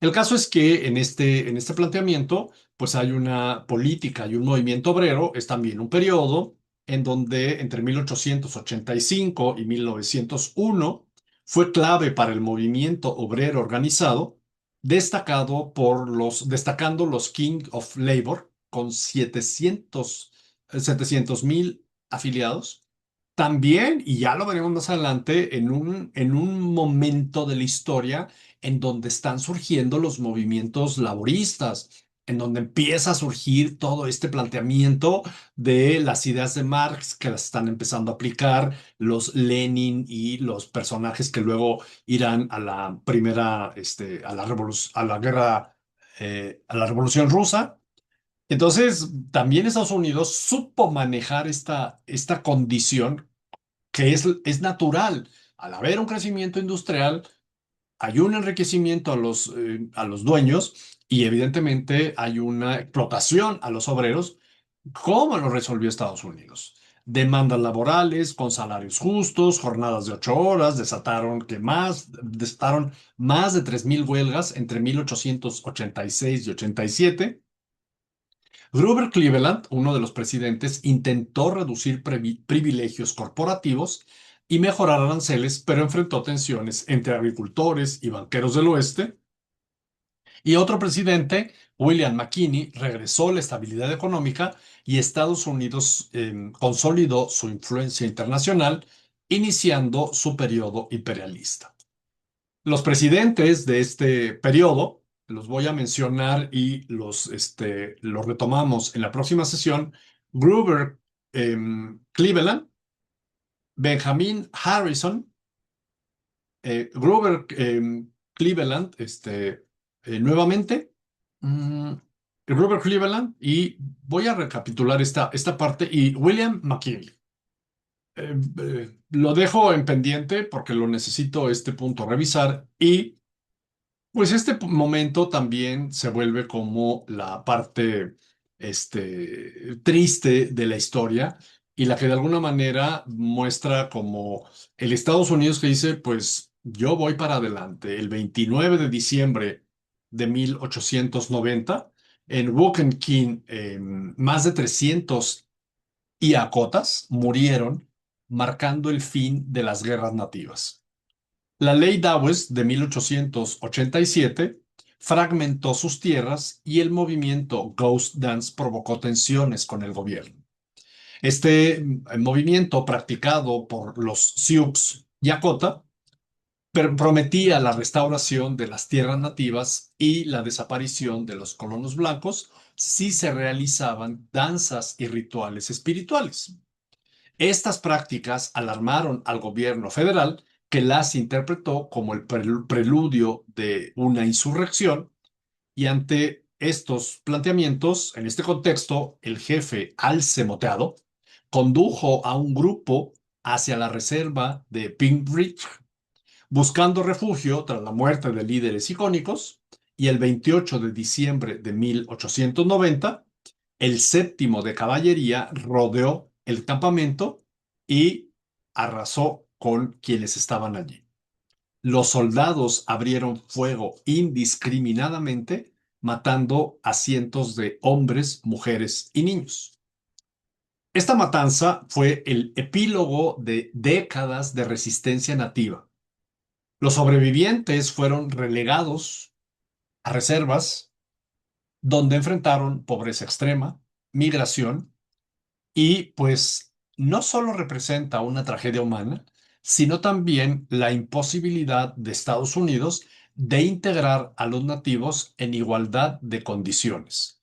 El caso es que en este planteamiento, pues hay una política y un movimiento obrero, es también un periodo en donde entre 1885 y 1901 fue clave para el movimiento obrero organizado, destacando los King of Labor con 700,000 afiliados. También, y ya lo veremos más adelante, en un momento de la historia en donde están surgiendo los movimientos laboristas, en donde empieza a surgir todo este planteamiento de las ideas de Marx que las están empezando a aplicar los Lenin y los personajes que luego irán a la primera, a la guerra, a la Revolución Rusa. Entonces, también Estados Unidos supo manejar esta condición que es natural. Al haber un crecimiento industrial, hay un enriquecimiento a los dueños y evidentemente hay una explotación a los obreros. ¿Cómo lo resolvió Estados Unidos? Demandas laborales con salarios justos, jornadas de 8 horas, desataron más de 3,000 huelgas entre 1886 y 87. Grover Cleveland, uno de los presidentes, intentó reducir privilegios corporativos y mejorar aranceles, pero enfrentó tensiones entre agricultores y banqueros del oeste. Y otro presidente, William McKinley, regresó la estabilidad económica y Estados Unidos consolidó su influencia internacional, iniciando su periodo imperialista. Los presidentes de este periodo los voy a mencionar y los retomamos en la próxima sesión. Gruber, Cleveland, Benjamin Harrison, Gruber, Cleveland, nuevamente, mm, Gruber, Cleveland, y voy a recapitular esta parte, y William McKinley. Lo dejo en pendiente porque lo necesito este punto revisar y pues momento también se vuelve como la parte triste de la historia y la que de alguna manera muestra como el Estados Unidos que dice, pues yo voy para adelante. El 29 de diciembre de 1890 en Woking, más de 300 iacotas murieron, marcando el fin de las guerras nativas. La ley Dawes de 1887 fragmentó sus tierras y el movimiento Ghost Dance provocó tensiones con el gobierno. Movimiento practicado por los Sioux Yakota prometía la restauración de las tierras nativas y la desaparición de los colonos blancos si se realizaban danzas y rituales espirituales. Estas prácticas alarmaron al gobierno federal, que las interpretó como el preludio de una insurrección, y ante estos planteamientos, en este contexto, el jefe Alce condujo a un grupo hacia la reserva de Pink Ridge, buscando refugio tras la muerte de líderes icónicos, y el 28 de diciembre de 1890 el séptimo de caballería rodeó el campamento y arrasó con quienes estaban allí. Los soldados abrieron fuego indiscriminadamente, matando a cientos de hombres, mujeres y niños. Esta matanza fue el epílogo de décadas de resistencia nativa. Los sobrevivientes fueron relegados a reservas donde enfrentaron pobreza extrema, migración y pues no solo representa una tragedia humana, sino también la imposibilidad de Estados Unidos de integrar a los nativos en igualdad de condiciones,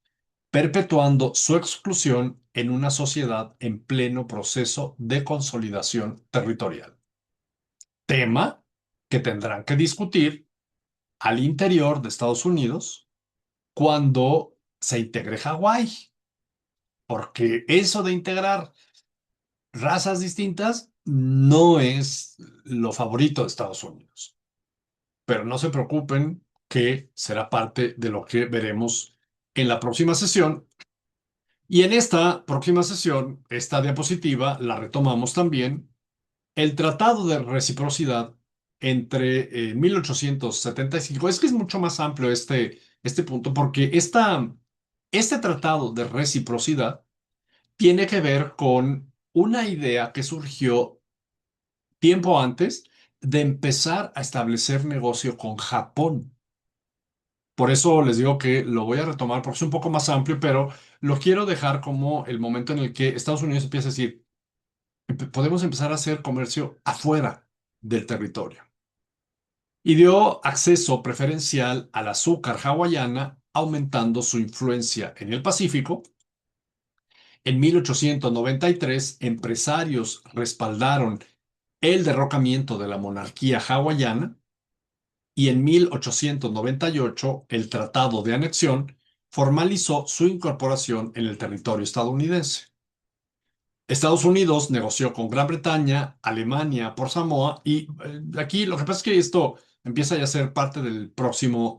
perpetuando su exclusión en una sociedad en pleno proceso de consolidación territorial. Tema que tendrán que discutir al interior de Estados Unidos cuando se integre Hawái, porque eso de integrar razas distintas no es lo favorito de Estados Unidos. Pero no se preocupen que será parte de lo que veremos en la próxima sesión. Y en esta próxima sesión, esta diapositiva la retomamos también, el Tratado de Reciprocidad entre 1875. Es que es mucho más amplio este punto porque este Tratado de Reciprocidad tiene que ver con una idea que surgió tiempo antes de empezar a establecer negocio con Japón. Por eso les digo que lo voy a retomar porque es un poco más amplio, pero lo quiero dejar como el momento en el que Estados Unidos empieza a decir, podemos empezar a hacer comercio afuera del territorio. Y dio acceso preferencial al azúcar hawaiana, aumentando su influencia en el Pacífico. En 1893, empresarios respaldaron el derrocamiento de la monarquía hawaiana y en 1898 el Tratado de Anexión formalizó su incorporación en el territorio estadounidense. Estados Unidos negoció con Gran Bretaña, Alemania por Samoa y aquí lo que pasa es que esto empieza ya a ser parte del próximo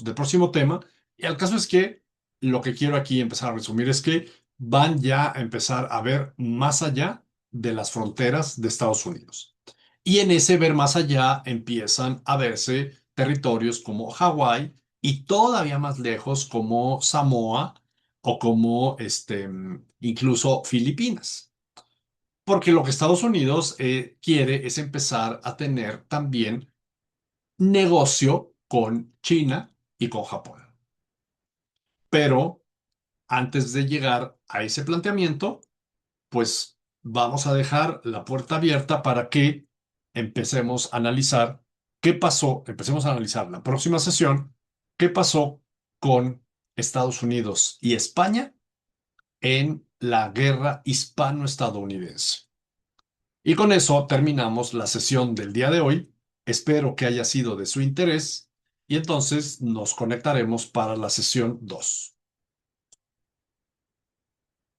tema y el caso es que lo que quiero aquí empezar a resumir es que van ya a empezar a ver más allá de las fronteras de Estados Unidos. Y en ese ver más allá empiezan a verse territorios como Hawái y todavía más lejos como Samoa o como incluso Filipinas. Porque lo que Estados Unidos quiere es empezar a tener también negocio con China y con Japón. Pero antes de llegar a ese planteamiento, pues vamos a dejar la puerta abierta para que empecemos a analizar qué pasó, empecemos a analizar la próxima sesión, qué pasó con Estados Unidos y España en la guerra hispano-estadounidense. Y con eso terminamos la sesión del día de hoy. Espero que haya sido de su interés y entonces nos conectaremos para la sesión 2.